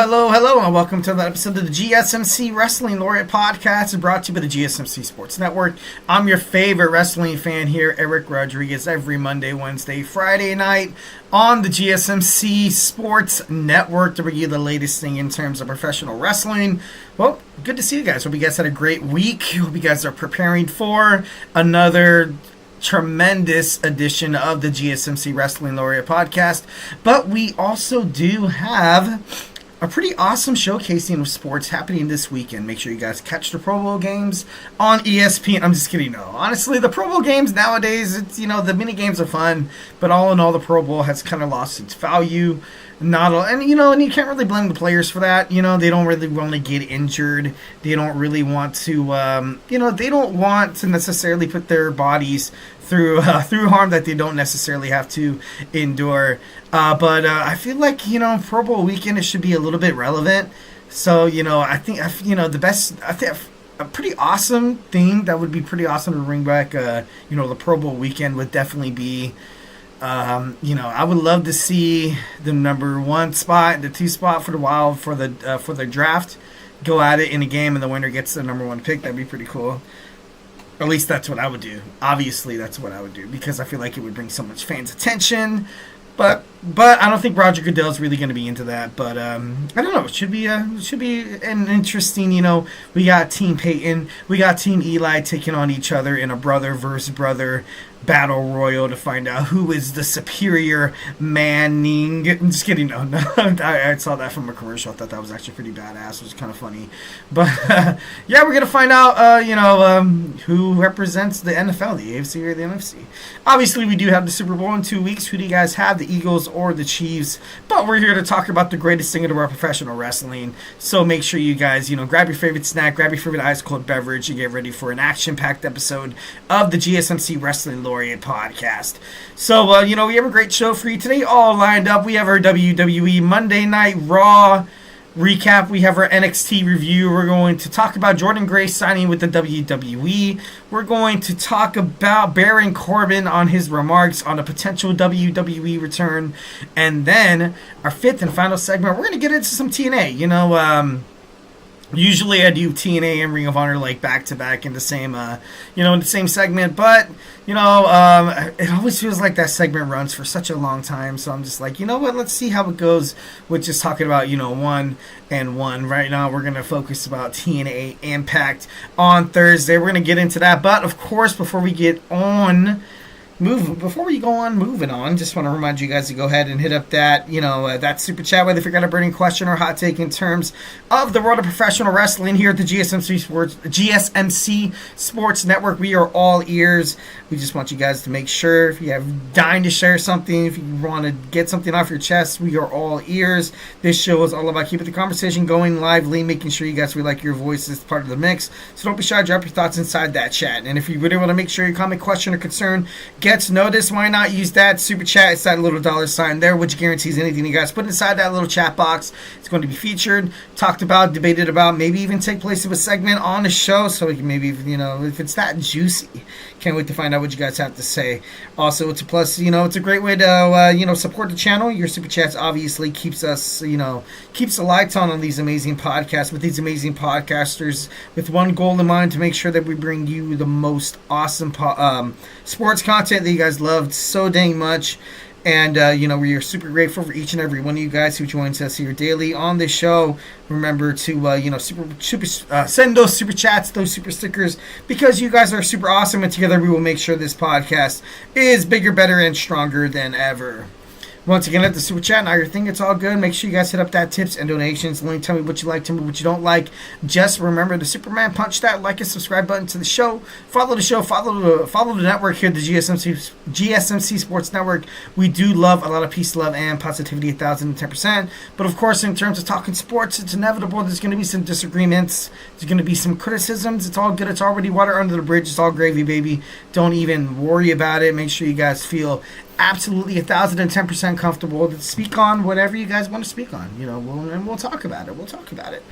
Hello, and welcome to another episode of the GSMC Wrestling Laureate Podcast, brought to you by the GSMC Sports Network. I'm your favorite wrestling fan here, Eric Rodriguez, every Monday, Wednesday, Friday night on the GSMC Sports Network to bring you the latest thing in terms of professional wrestling. Well, good to see you guys. Hope you guys had a great week. Hope you guys are preparing for another tremendous edition of the GSMC Wrestling Laureate Podcast. But we also do have a pretty awesome showcasing of sports happening this weekend. Make sure you guys catch the Pro Bowl games on ESPN. I'm just kidding. No, honestly, the Pro Bowl games nowadays, it's, the mini games are fun, but all in all, the Pro Bowl has kind of lost its value. And you can't really blame the players for that. They don't really want to get injured. They don't really want to, they don't want to necessarily put their bodies through harm that they don't necessarily have to endure. But I feel like, Pro Bowl weekend, it should be a little bit relevant. So, I think, a pretty awesome thing that would be pretty awesome to bring back, the Pro Bowl weekend would definitely be, I would love to see the number 1 spot, the 2 spot for the Wild for the draft go at it in a game, and the winner gets the number 1 pick. That'd be pretty cool. At least that's what I would do. Obviously, that's what I would do because I feel like it would bring so much fans' attention. But I don't think Roger Goodell's really going to be into that. But I don't know. It should be an interesting. We got Team Peyton, we got Team Eli taking on each other in a brother versus brother battle royal to find out who is the superior Manning. I'm just kidding. No. I saw that from a commercial. I thought that was actually pretty badass. It was kind of funny. But yeah, we're gonna find out. Who represents the NFL, the AFC or the NFC. Obviously, we do have the Super Bowl in 2 weeks. Who do you guys have, the Eagles or the Chiefs? But we're here to talk about the greatest thing in the world, professional wrestling. So make sure you guys, grab your favorite snack, grab your favorite ice cold beverage, and get ready for an action-packed episode of the GSMC Wrestling Laureate Podcast. So, we have a great show for you today, all lined up. We have our WWE Monday Night RAW recap. We have our NXT review. We're going to talk about Jordynne Grace signing with the WWE. We're going to talk about Baron Corbin on his remarks on a potential WWE return. And then our 5th and final segment, we're going to get into some TNA. Usually I do TNA and Ring of Honor like back to back in the same, in the same segment. But it always feels like that segment runs for such a long time. So I'm just like, let's see how it goes with just talking about 1 and 1. Right now we're gonna focus about TNA Impact on Thursday. We're gonna get into that. But of course, before we go on, moving on, just want to remind you guys to go ahead and hit up that, that super chat, whether if you got a burning question or hot take in terms of the world of professional wrestling here at the GSMC Sports Network. We are all ears. We just want you guys to make sure if you have dying to share something, if you want to get something off your chest, we are all ears. This show is all about keeping the conversation going lively, making sure you guys feel like your voice is part of the mix. So don't be shy, drop your thoughts inside that chat. And if you really want to make sure your comment, question, or concern gets noticed, why not use that super chat? It's that little $sign there, which guarantees anything you guys put inside that little chat box, it's going to be featured, talked about, debated about, maybe even take place of a segment on the show. So maybe, if it's that juicy, can't wait to find out what you guys have to say. Also, it's a plus, it's a great way to, support the channel. Your super chats obviously keeps us, keeps the lights on these amazing podcasts with these amazing podcasters with one goal in mind, to make sure that we bring you the most awesome sports content that you guys loved so dang much. And, we are super grateful for each and every one of you guys who joins us here daily on this show. Remember to, send those super chats, those super stickers, because you guys are super awesome. And together we will make sure this podcast is bigger, better, and stronger than ever. Once again, at the super chat, now your thing, it's all good. Make sure you guys hit up that tips and donations link. Tell me what you like, tell me what you don't like. Just remember to Superman punch that like and subscribe button to the show. Follow the show, follow the network here, the GSMC Sports Network. We do love a lot of peace, love, and positivity, 1,010%. But of course, in terms of talking sports, it's inevitable. There's going to be some disagreements. There's going to be some criticisms. It's all good. It's already water under the bridge. It's all gravy, baby. Don't even worry about it. Make sure you guys feel absolutely 1,010% comfortable to speak on whatever you guys want to speak on. We'll talk about it.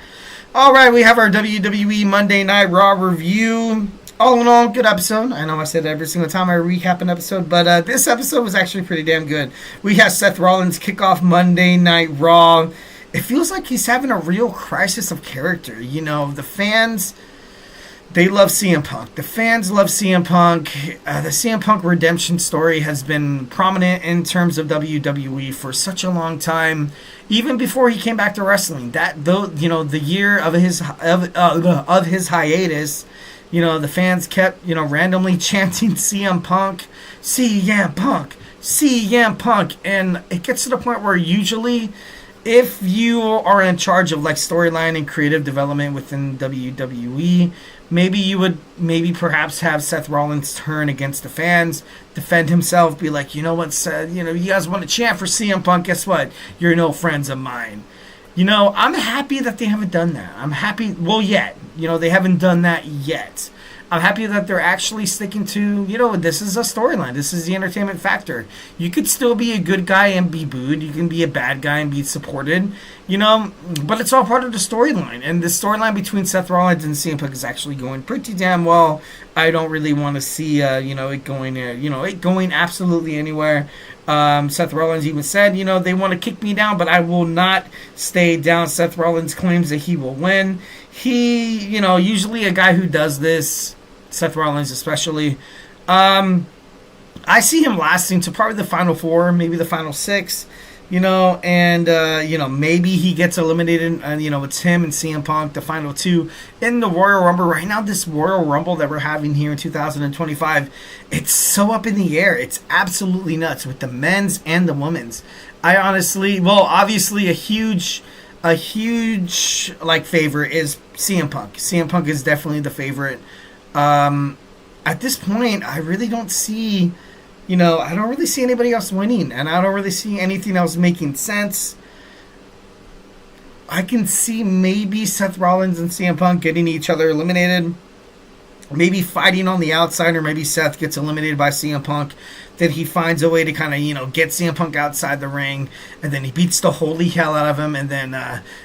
All right, we have our WWE Monday Night RAW review. All in all, good episode. I know I said every single time I recap an episode, but this episode was actually pretty damn good. We had Seth Rollins kick off Monday Night RAW, it feels like he's having a real crisis of character. The fans, they love CM Punk. The fans love CM Punk. The CM Punk redemption story has been prominent in terms of WWE for such a long time, even before he came back to wrestling. That though, the year of his hiatus, the fans kept randomly chanting CM Punk, CM Punk, CM Punk, and it gets to the point where usually, if you are in charge of storyline and creative development within WWE, maybe you would perhaps have Seth Rollins turn against the fans, defend himself, be like, you know what, Seth, you guys want to chant for CM Punk, guess what? You're no friends of mine. I'm happy that they haven't done that. I'm happy, yet. They haven't done that yet. I'm happy that they're actually sticking to, this is a storyline. This is the entertainment factor. You could still be a good guy and be booed. You can be a bad guy and be supported, but it's all part of the storyline. And the storyline between Seth Rollins and CM Punk is actually going pretty damn well. I don't really want to see, it going absolutely anywhere. Seth Rollins even said, they want to kick me down, but I will not stay down. Seth Rollins claims that he will win. He, usually a guy who does this, Seth Rollins especially, I see him lasting to probably the final 4, maybe the final 6, and, maybe he gets eliminated, and, it's him and CM Punk, the final 2 in the Royal Rumble. Right now, this Royal Rumble that we're having here in 2025, it's so up in the air. It's absolutely nuts with the men's and the women's. I honestly, obviously a huge favorite is CM Punk. CM Punk is definitely the favorite. At this point, I really don't see, I don't really see anybody else winning, and I don't really see anything else making sense. I can see maybe Seth Rollins and CM Punk getting each other eliminated, maybe fighting on the outside, or maybe Seth gets eliminated by CM Punk. Then he finds a way to kind of, get CM Punk outside the ring, and then he beats the holy hell out of him, and then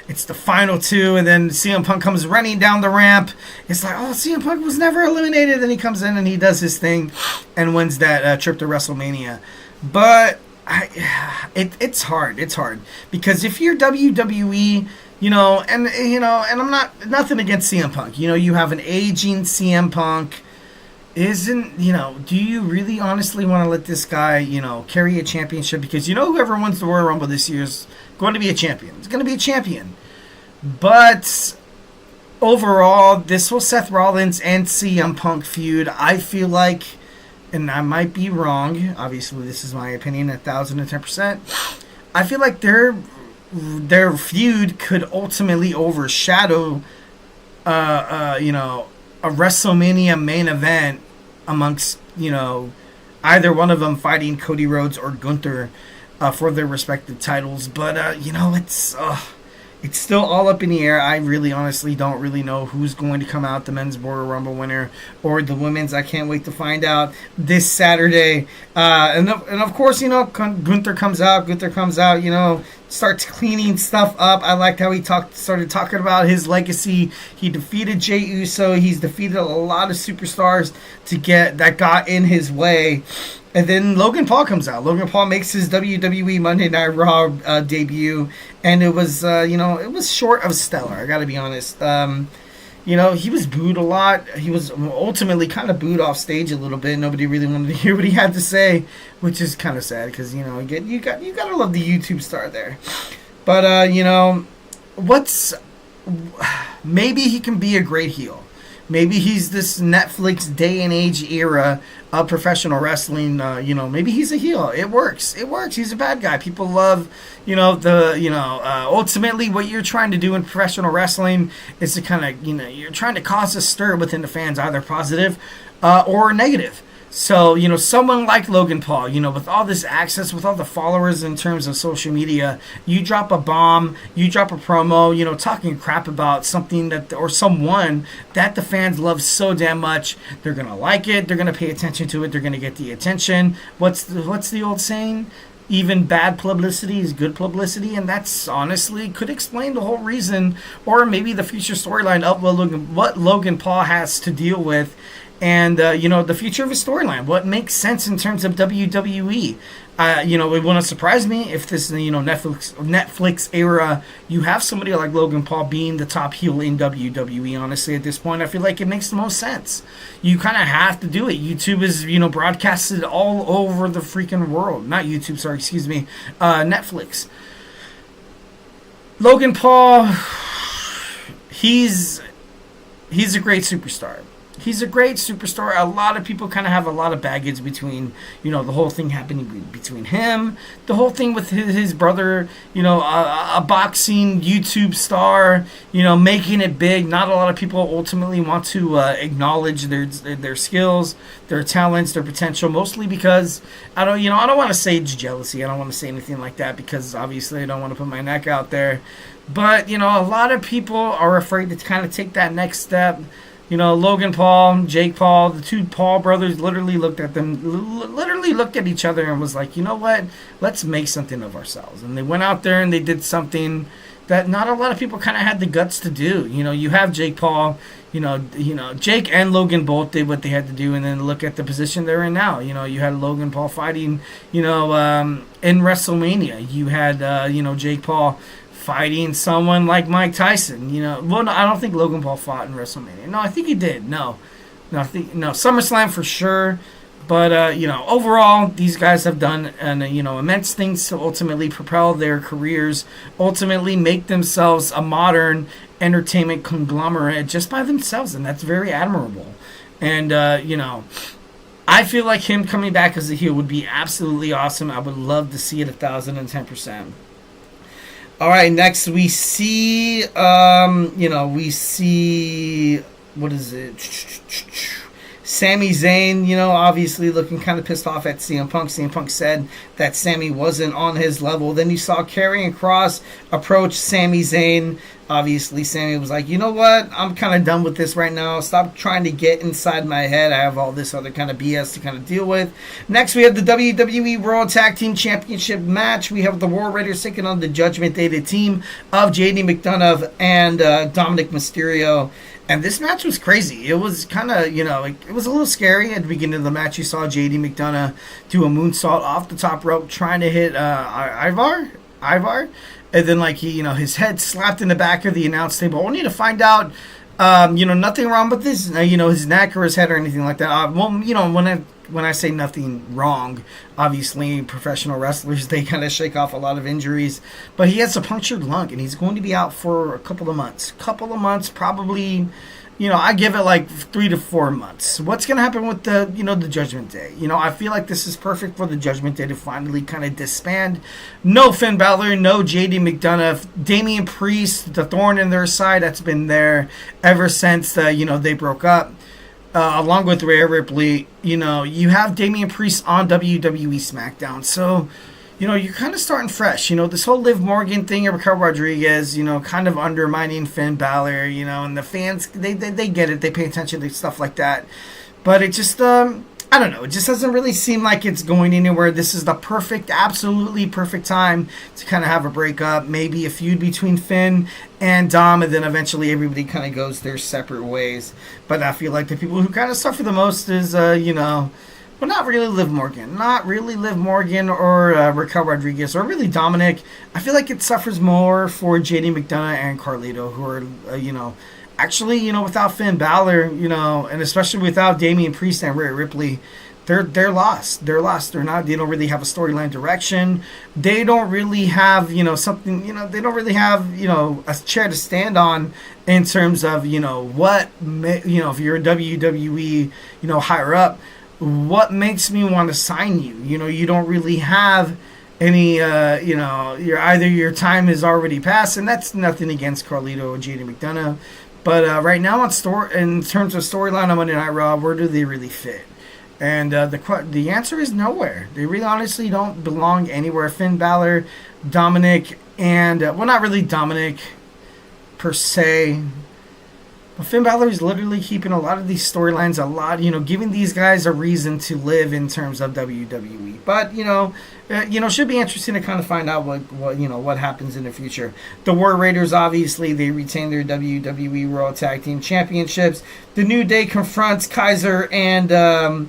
it's the final 2, and then CM Punk comes running down the ramp. It's like, oh, CM Punk was never eliminated. Then he comes in and he does his thing and wins that trip to WrestleMania. But it's hard. It's hard because if you're WWE, and I'm not nothing against CM Punk. You have an aging CM Punk. Do you really honestly want to let this guy, carry a championship? Because whoever wins the Royal Rumble this year is going to be a champion. It's going to be a champion. But overall, this whole Seth Rollins and CM Punk feud, I feel like, and I might be wrong, obviously this is my opinion, 1,010%, I feel like their feud could ultimately overshadow, a WrestleMania main event amongst, either one of them fighting Cody Rhodes or Gunther for their respective titles. But, it's still all up in the air. I really honestly don't really know who's going to come out, the men's Royal Rumble winner or the women's. I can't wait to find out this Saturday. And of course, Gunther comes out, starts cleaning stuff up. I liked how he started talking about his legacy. He defeated Jey Uso. He's defeated a lot of superstars that got in his way. And then Logan Paul comes out. Logan Paul makes his WWE Monday Night Raw debut, and it was, it was short of stellar. I got to be honest. He was booed a lot. He was ultimately kind of booed off stage a little bit. Nobody really wanted to hear what he had to say, which is kind of sad because you got to love the YouTube star there. But maybe he can be a great heel. Maybe he's this Netflix day and age era of professional wrestling. Maybe he's a heel. It works. He's a bad guy. People love, ultimately what you're trying to do in professional wrestling is to kind of, you're trying to cause a stir within the fans, either positive or negative. So, someone like Logan Paul, with all this access, with all the followers in terms of social media, you drop a bomb, you drop a promo, talking crap about something or someone that the fans love so damn much. They're going to like it. They're going to pay attention to it. They're going to get the attention. What's the old saying? Even bad publicity is good publicity, and that's honestly could explain the whole reason, or maybe the future storyline of what Logan Paul has to deal with. And, the future of his storyline, what makes sense in terms of WWE. It wouldn't surprise me if this, Netflix era, you have somebody like Logan Paul being the top heel in WWE. Honestly, at this point, I feel like it makes the most sense. You kind of have to do it. YouTube is, broadcasted all over the freaking world. Not YouTube, sorry, excuse me. Netflix. Logan Paul, he's a great superstar. He's a great superstar. A lot of people kind of have a lot of baggage between, the whole thing happening between him, the whole thing with his brother, a boxing YouTube star, making it big. Not a lot of people ultimately want to acknowledge their skills, their talents, their potential, mostly because I don't want to say it's jealousy. I don't want to say anything like that because obviously I don't want to put my neck out there. But, a lot of people are afraid to kind of take that next step. Logan Paul, Jake Paul, the two Paul brothers literally looked at each other and was like, you know what? Let's make something of ourselves. And they went out there and they did something that not a lot of people kind of had the guts to do. You have Jake Paul, Jake and Logan both did what they had to do, and then look at the position they're in now. You had Logan Paul fighting, in WrestleMania. You had, Jake Paul fighting someone like Mike Tyson, Well, no, I don't think Logan Paul fought in WrestleMania. No, I think he did. No, SummerSlam for sure. But overall, these guys have done immense things to ultimately propel their careers, ultimately make themselves a modern entertainment conglomerate just by themselves, and that's very admirable. And I feel like him coming back as a heel would be absolutely awesome. I would love to see it 1,010%. All right, next we see, what is it? Sami Zayn, obviously looking kind of pissed off at CM Punk. CM Punk said that Sami wasn't on his level. Then you saw Karrion Kross approach Sami Zayn. Obviously, Sami was like, you know what? I'm kind of done with this right now. Stop trying to get inside my head. I have all this other kind of BS to kind of deal with. Next, we have the WWE World Tag Team Championship match. We have the War Raiders taking on the Judgment Day, the team of JD McDonough and Dominic Mysterio. And this match was crazy. It was kind of, it was a little scary at the beginning of the match. You saw JD McDonough do a moonsault off the top rope trying to hit Ivar. And then, his head slapped in the back of the announce table. Only to find out, nothing wrong with this, his neck or his head or anything like that. When I say nothing wrong, obviously professional wrestlers, they kind of shake off a lot of injuries. But he has a punctured lung, and he's going to be out for a couple of months. Probably, I give it like 3 to 4 months. What's going to happen with the Judgment Day? I feel like this is perfect for the Judgment Day to finally kind of disband. No Finn Balor, no JD McDonough, Damian Priest, the thorn in their side that's been there ever since, they broke up. Along with Rhea Ripley, you have Damian Priest on WWE SmackDown. So, you're kind of starting fresh. This whole Liv Morgan thing of Raquel Rodriguez, kind of undermining Finn Balor, and the fans, they get it. They pay attention to stuff like that. But it just, I don't know. It just doesn't really seem like it's going anywhere. This is the absolutely perfect time to kind of have a breakup, maybe a feud between Finn and Dom, and then eventually everybody kind of goes their separate ways. But I feel like the people who kind of suffer the most is, well, not really Liv Morgan or Raquel Rodriguez, or really Dominic. I feel like it suffers more for JD McDonough and Carlito, who are, actually, without Finn Balor, and especially without Damian Priest and Rhea Ripley, they're lost. They don't really have a storyline direction. They don't really have, something, they don't really have, a chair to stand on in terms of, if you're a WWE, higher up, what makes me want to sign you? You don't really have any, your time is already passed, and that's nothing against Carlito or JD McDonough. But right now, in terms of storyline on Monday Night Raw, where do they really fit? And the answer is nowhere. They really honestly don't belong anywhere. Finn Balor, Dominic, and, not really Dominic per se. But Finn Balor is literally keeping a lot of these storylines giving these guys a reason to live in terms of WWE. But, should be interesting to kind of find out what happens in the future. The War Raiders, obviously, they retain their WWE World Tag Team Championships. The New Day confronts Kaiser and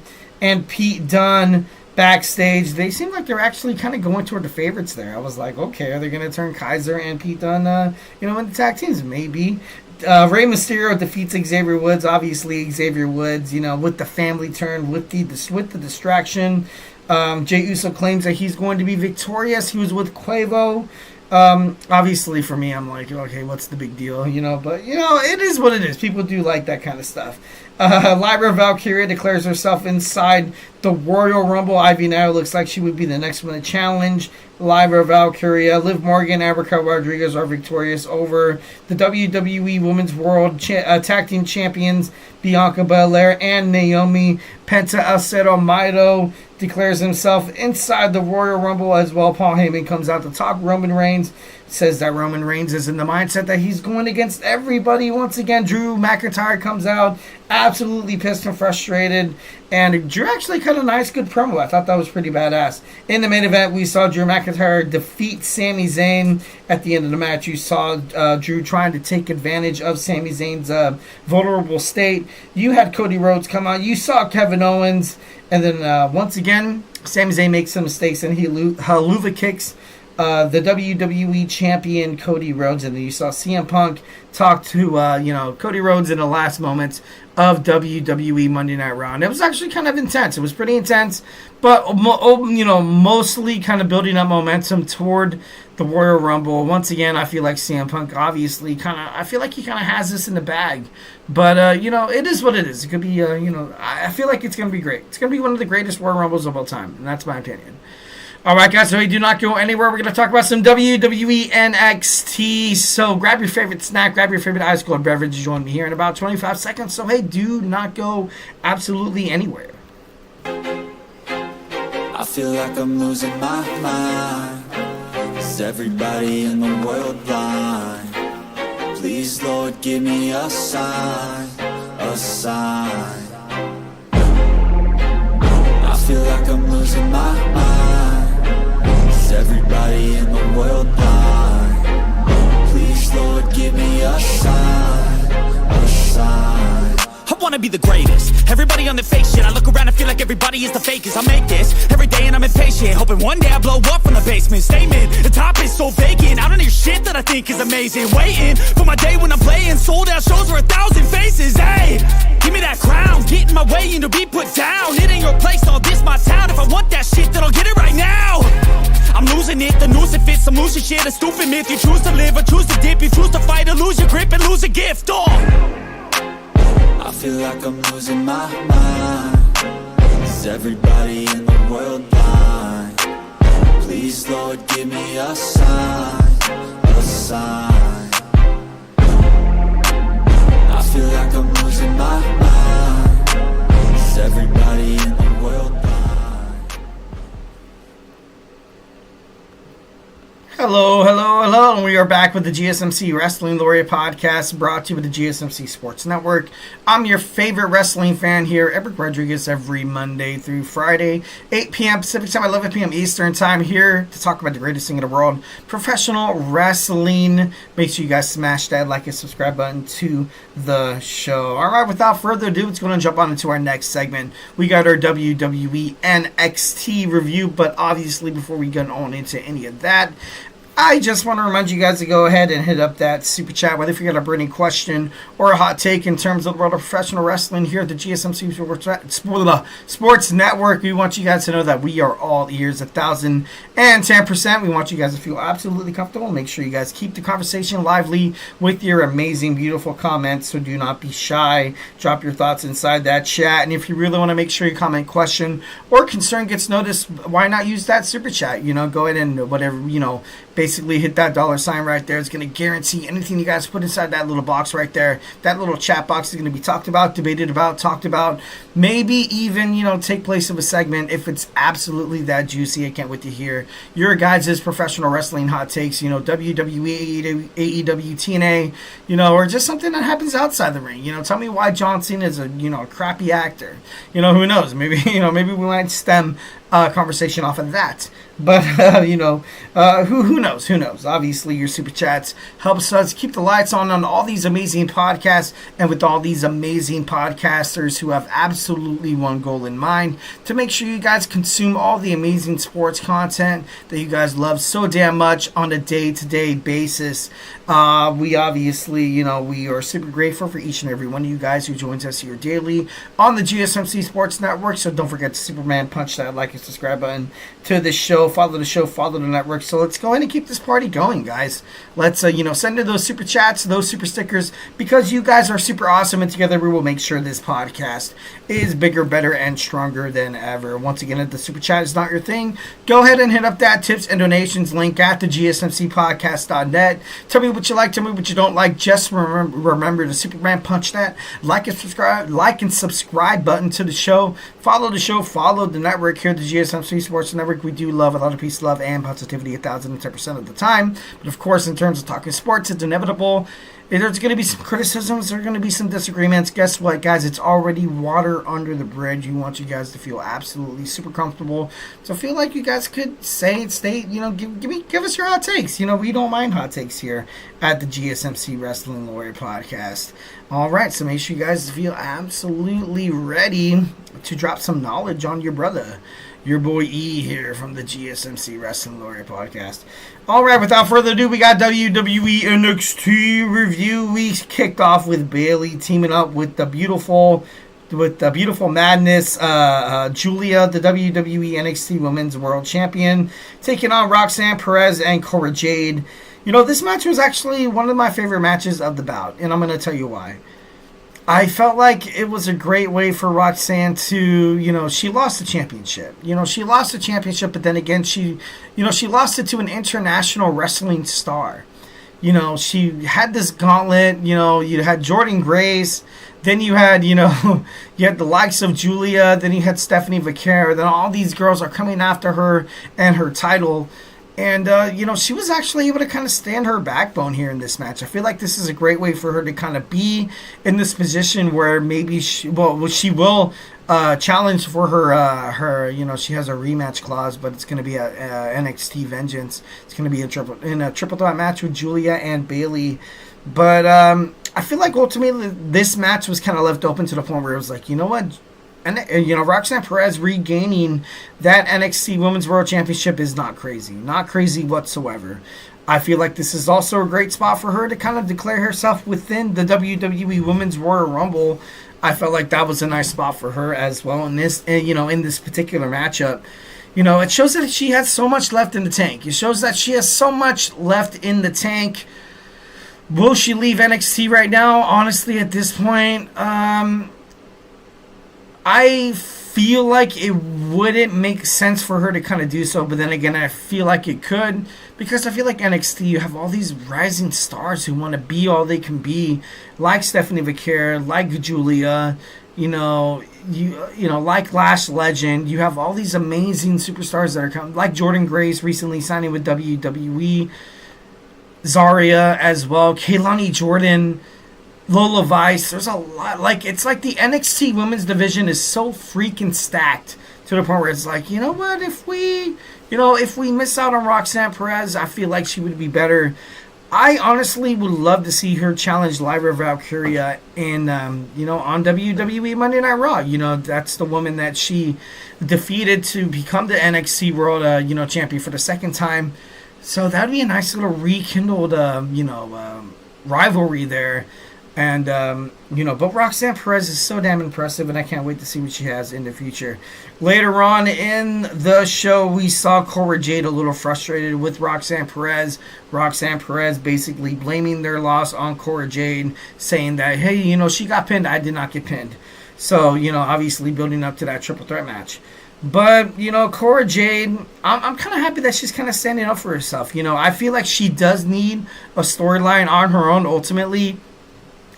Pete Dunne backstage. They seem like they're actually kind of going toward the favorites there. I was like, okay, are they going to turn Kaiser and Pete Dunne, in the tag teams? Maybe. Rey Mysterio defeats Xavier Woods. Obviously, Xavier Woods, with the family turn, with the distraction. Jey Uso claims that he's going to be victorious. He was with Quavo. Obviously, for me, I'm like, okay, what's the big deal? But, it is what it is. People do like that kind of stuff. Lyra Valkyria declares herself inside the Royal Rumble. Ivy now looks like she would be the next one to challenge Lyra Valkyria. Liv Morgan and Raquel Rodriguez are victorious over the WWE Women's World Tag Team Champions Bianca Belair, and Naomi Penta Acero Maito declares himself inside the Royal Rumble as well. Paul Heyman comes out to talk Roman Reigns. Says that Roman Reigns is in the mindset that he's going against everybody. Once again, Drew McIntyre comes out absolutely pissed and frustrated. And Drew actually cut a nice, good promo. I thought that was pretty badass. In the main event, we saw Drew McIntyre defeat Sami Zayn. At the end of the match, you saw Drew trying to take advantage of Sami Zayn's vulnerable state. You had Cody Rhodes come out. You saw Kevin Owens. And then once again, Sami Zayn makes some mistakes and he haluva kicks the WWE champion Cody Rhodes, and then you saw CM Punk talk to Cody Rhodes in the last moments of WWE Monday Night RAW, and it was actually kind of intense. It was pretty intense, but mostly kind of building up momentum toward the Royal Rumble. Once again, I feel like CM Punk obviously I feel like he kind of has this in the bag, but it is what it is. It could be I feel like it's gonna be great. It's gonna be one of the greatest Royal Rumbles of all time, and that's my opinion. Alright guys, so we do not go anywhere. We're going to talk about some WWE NXT. So grab your favorite snack, grab your favorite ice cold beverage, join me here in about 25 seconds. So hey, do not go absolutely anywhere. I feel like I'm losing my mind. Is everybody in the world blind? Please Lord, give me a sign, a sign. I feel like I'm losing my mind. Is everybody in the world blind? Please Lord, give me a sign, a sign. I wanna be the greatest. Everybody on the fake shit. I look around and feel like everybody is the fakest. I make this every day and I'm impatient, hoping one day I blow up from the basement. Statement, the top is so vacant. I don't hear shit that I think is amazing. Waiting for my day when I'm playing sold out shows for 1,000 faces. Hey, give me that crown, get in my way and to be put down. It ain't your place, all this my town. If I want that shit, then I'll get it right now. I'm losing it, the noose it fits. I'm losing shit, a stupid myth. You choose to live or choose to dip. You choose to fight or lose your grip and lose a gift. I feel like I'm losing my mind. Is everybody in the world blind? Please Lord, give me a sign, a sign. I feel like I'm losing my mind. Is everybody in the world blind? Hello, hello, hello, and we are back with the GSMC Wrestling Laureate podcast, brought to you by the GSMC Sports Network. I'm your favorite wrestling fan here, Eric Rodriguez, every Monday through Friday, 8 p.m. Pacific Time, 11 p.m. Eastern Time, here to talk about the greatest thing in the world, professional wrestling. Make sure you guys smash that like and subscribe button to the show. All right, without further ado, let's go and jump on into our next segment. We got our WWE NXT review, but obviously before we get on into any of that, I just want to remind you guys to go ahead and hit up that super chat, whether if you got a burning question or a hot take in terms of the world of professional wrestling here at the GSMC Sports Network. We want you guys to know that we are all ears, 1,010%. We want you guys to feel absolutely comfortable. Make sure you guys keep the conversation lively with your amazing, beautiful comments, so do not be shy. Drop your thoughts inside that chat, and if you really want to make sure your comment, question, or concern gets noticed, why not use that super chat? Go ahead and whatever, basically hit that $ right there. It's going to guarantee anything you guys put inside that little box right there. That little chat box is going to be talked about, debated about, talked about, maybe even, take place of a segment if it's absolutely that juicy. I can't wait to hear your guys' professional wrestling hot takes, WWE, AEW, TNA, or just something that happens outside the ring. Tell me why John Cena is a crappy actor. Who knows? Maybe, maybe we might stem conversation off of that. But, who knows? Who knows? Obviously, your super chats helps us keep the lights on all these amazing podcasts and with all these amazing podcasters who have absolutely one goal in mind, to make sure you guys consume all the amazing sports content that you guys love so damn much on a day-to-day basis. We obviously, we are super grateful for each and every one of you guys who joins us here daily on the GSMC Sports Network. So don't forget to Superman punch that like and subscribe button to the show. Follow the show, follow the network. So let's go ahead and keep this party going, guys. Let's, send in those super chats, those super stickers, because you guys are super awesome, and together we will make sure this podcast is bigger, better, and stronger than ever. Once again, if the super chat is not your thing, go ahead and hit up that tips and donations link at the GSMCpodcast.net. Tell me what you like, tell me what you don't like. Just remember to Superman punch that like and subscribe button to the show. Follow the show, follow the network here, the GSMC Sports Network. We do love a lot of peace, love, and positivity 1,010% of the time. But of course, in terms of talking sports, it's inevitable. There's going to be some criticisms. There's going to be some disagreements. Guess what, guys? It's already water under the bridge. We want you guys to feel absolutely super comfortable. So I feel like you guys could state, give us your hot takes. We don't mind hot takes here at the GSMC Wrestling Laureate Podcast. All right, so make sure you guys feel absolutely ready to drop some knowledge on your brother. Your boy E here from the GSMC Wrestling Laureate Podcast. All right, without further ado, we got WWE NXT review. We kicked off with Bayley teaming up with the beautiful Madness, Giulia, the WWE NXT Women's World Champion, taking on Roxanne Perez and Cora Jade. This match was actually one of my favorite matches of the bout, and I'm going to tell you why. I felt like it was a great way for Roxanne to, she lost the championship. She lost the championship, but then again, she lost it to an international wrestling star. She had this gauntlet. You had Jordynne Grace. Then you had, you had the likes of Giulia. Then you had Stephanie Vaquer. Then all these girls are coming after her and her title. And, she was actually able to kind of stand her backbone here in this match. I feel like this is a great way for her to kind of be in this position where maybe she will challenge for her, she has a rematch clause, but it's going to be a NXT Vengeance. It's going to be a triple threat match with Giulia and Bayley. But I feel like ultimately this match was kind of left open to the point where it was like, you know what? And Roxanne Perez regaining that NXT Women's World Championship is not crazy whatsoever. I feel like this is also a great spot for her to kind of declare herself within the WWE Women's Royal Rumble. I felt like that was a nice spot for her as well in this, in this particular matchup. It shows that she has so much left in the tank. It shows that she has so much left in the tank. Will she leave NXT right now? Honestly, at this point, I feel like it wouldn't make sense for her to kind of do so, but then again, I feel like it could, because I feel like NXT, you have all these rising stars who want to be all they can be, like Stephanie Vaquer, like Giulia, like Lash Legend. You have all these amazing superstars that are coming, like Jordynne Grace recently signing with WWE, Zarya as well, Kaylani Jordan, Lola Vice. There's a lot. It's like the NXT women's division is so freaking stacked to the point where it's like, what, if we miss out on Roxanne Perez, I feel like she would be better. I honestly would love to see her challenge Lyra Valkyria on WWE Monday Night RAW. That's the woman that she defeated to become the NXT World, champion for the second time. So that would be a nice little rekindled, rivalry there. And, but Roxanne Perez is so damn impressive, and I can't wait to see what she has in the future. Later on in the show, we saw Cora Jade a little frustrated with Roxanne Perez. Roxanne Perez basically blaming their loss on Cora Jade, saying that, hey, she got pinned, I did not get pinned. So, obviously building up to that triple threat match. But, Cora Jade, I'm kind of happy that she's kind of standing up for herself. I feel like she does need a storyline on her own ultimately.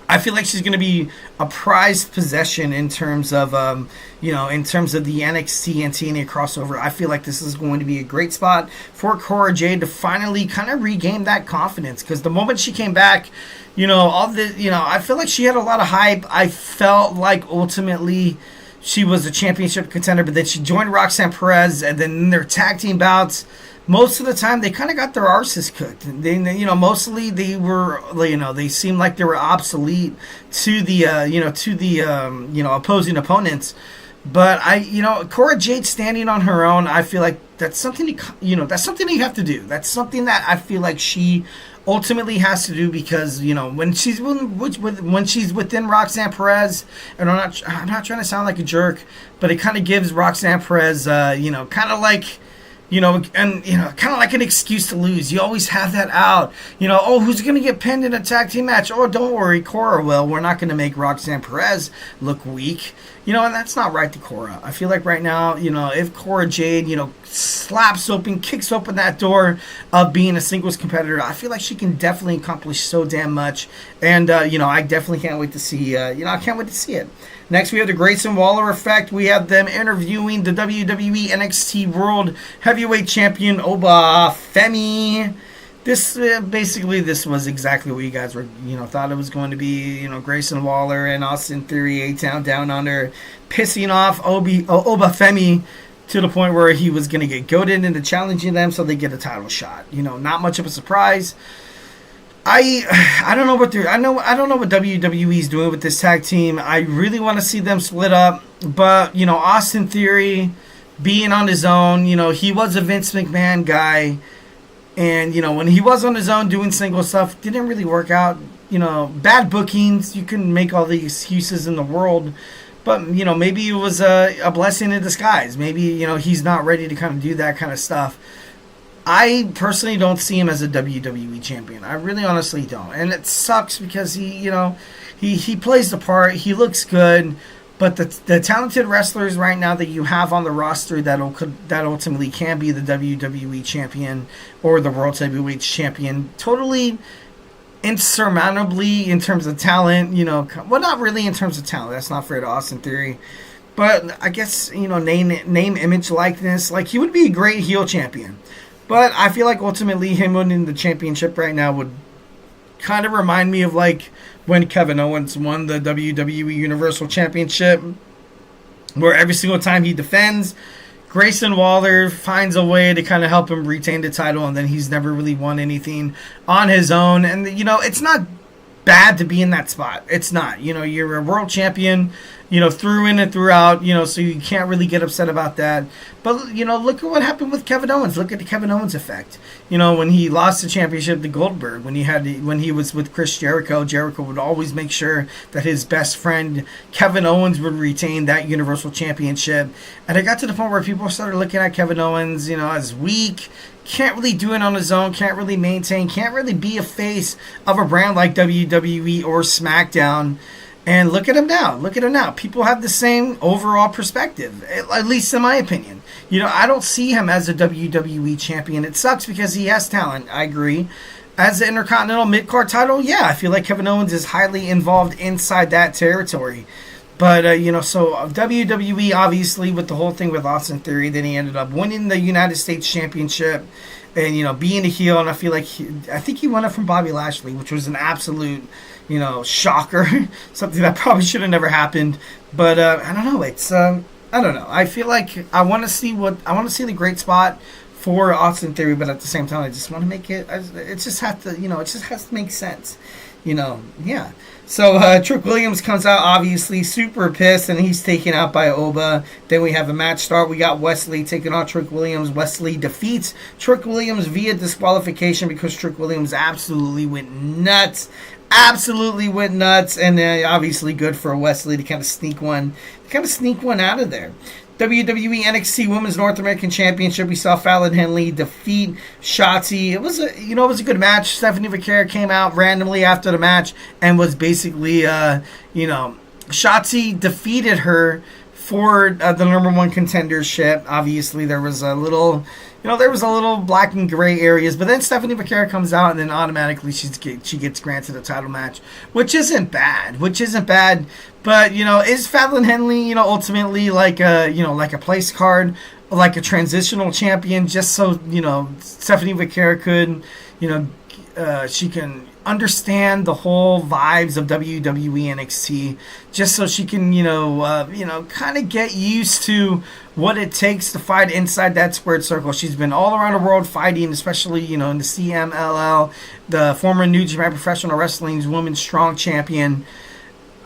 I feel like she's going to be a prized possession in terms of, the NXT and TNA crossover. I feel like this is going to be a great spot for Cora Jade to finally kind of regain that confidence. Because the moment she came back, I feel like she had a lot of hype. I felt like ultimately, she was a championship contender, but then she joined Roxanne Perez, and then in their tag team bouts, most of the time they kind of got their arses cooked. They, mostly they were, they seemed like they were obsolete to the, opposing opponents. But Cora Jade standing on her own, I feel like that's something that's something that you have to do. That's something that I feel like she ultimately has to do, because when she's within Roxanne Perez, and I'm not trying to sound like a jerk, but it kind of gives Roxanne Perez kind of like kind of like an excuse to lose. You always have that out. Oh, who's going to get pinned in a tag team match? Oh, don't worry, Cora will. We're not going to make Roxanne Perez look weak. And that's not right to Cora. I feel like right now, if Cora Jade, kicks open that door of being a singles competitor, I feel like she can definitely accomplish so damn much. And, I definitely can't wait to see, I can't wait to see it. Next, we have the Grayson Waller effect. We have them interviewing the WWE NXT World Heavyweight Champion, Oba Femi. This was exactly what you guys were, thought it was going to be. Grayson Waller and Austin Theory, A-Town Down Under, pissing off Oba Femi to the point where he was going to get goaded into challenging them so they get a title shot. Not much of a surprise. I don't know what I don't know what WWE is doing with this tag team. I really want to see them split up, but Austin Theory being on his own, he was a Vince McMahon guy, and when he was on his own doing single stuff, didn't really work out. Bad bookings. You can make all the excuses in the world, but maybe it was a blessing in disguise. Maybe he's not ready to kind of do that kind of stuff. I personally don't see him as a WWE champion. I really honestly don't. And it sucks because he plays the part. He looks good. But the talented wrestlers right now that you have on the roster that ultimately can be the WWE champion or the World Heavyweight Champion, totally insurmountably in terms of talent, not really in terms of talent. That's not fair to Austin Theory. But I guess, name, image, likeness. Like, he would be a great heel champion. But I feel like ultimately him winning the championship right now would kind of remind me of like when Kevin Owens won the WWE Universal Championship, where every single time he defends, Grayson Waller finds a way to kind of help him retain the title, and then he's never really won anything on his own. And, it's not bad to be in that spot. It's not. You're a world champion, through in and throughout, so you can't really get upset about that. But, look at what happened with Kevin Owens. Look at the Kevin Owens effect. When he lost the championship to Goldberg, when he was with Chris Jericho, Jericho would always make sure that his best friend, Kevin Owens, would retain that Universal Championship. And it got to the point where people started looking at Kevin Owens, as weak, can't really do it on his own, can't really maintain, can't really be a face of a brand like WWE or SmackDown. And look at him now. People have the same overall perspective, at least in my opinion. I don't see him as a WWE champion. It sucks because he has talent, I agree. As the Intercontinental Mid-Card title, yeah, I feel like Kevin Owens is highly involved inside that territory. But, so WWE, obviously, with the whole thing with Austin Theory, then he ended up winning the United States Championship and, being a heel. And I feel like I think he won it from Bobby Lashley, which was an absolute, shocker. Something that probably should have never happened. But I don't know. I don't know. I feel like I want to see the great spot for Austin Theory, but at the same time, I just want to make it. It just has to make sense. Yeah. So Trick Williams comes out, obviously super pissed, and he's taken out by Oba. Then we have a match start. We got Wesley taking on Trick Williams. Wesley defeats Trick Williams via disqualification because Trick Williams absolutely went nuts. And obviously good for Wesley to kind of sneak one out of there. WWE NXT Women's North American Championship. We saw Fallon Henley defeat Shotzi. It was a good match. Stephanie Vaquera came out randomly after the match and was basically, Shotzi defeated her for the number one contendership. Obviously, there was a little black and gray areas, but then Stephanie Vaquera comes out and then automatically she gets granted a title match, which isn't bad. But, is Fallon Henley, ultimately like a place card, like a transitional champion, just so, Stephanie Vaquera could, she can understand the whole vibes of WWE NXT, just so she can, kind of get used to what it takes to fight inside that squared circle. She's been all around the world fighting, especially, in the CMLL, the former New Japan Professional Wrestling's Women's Strong Champion.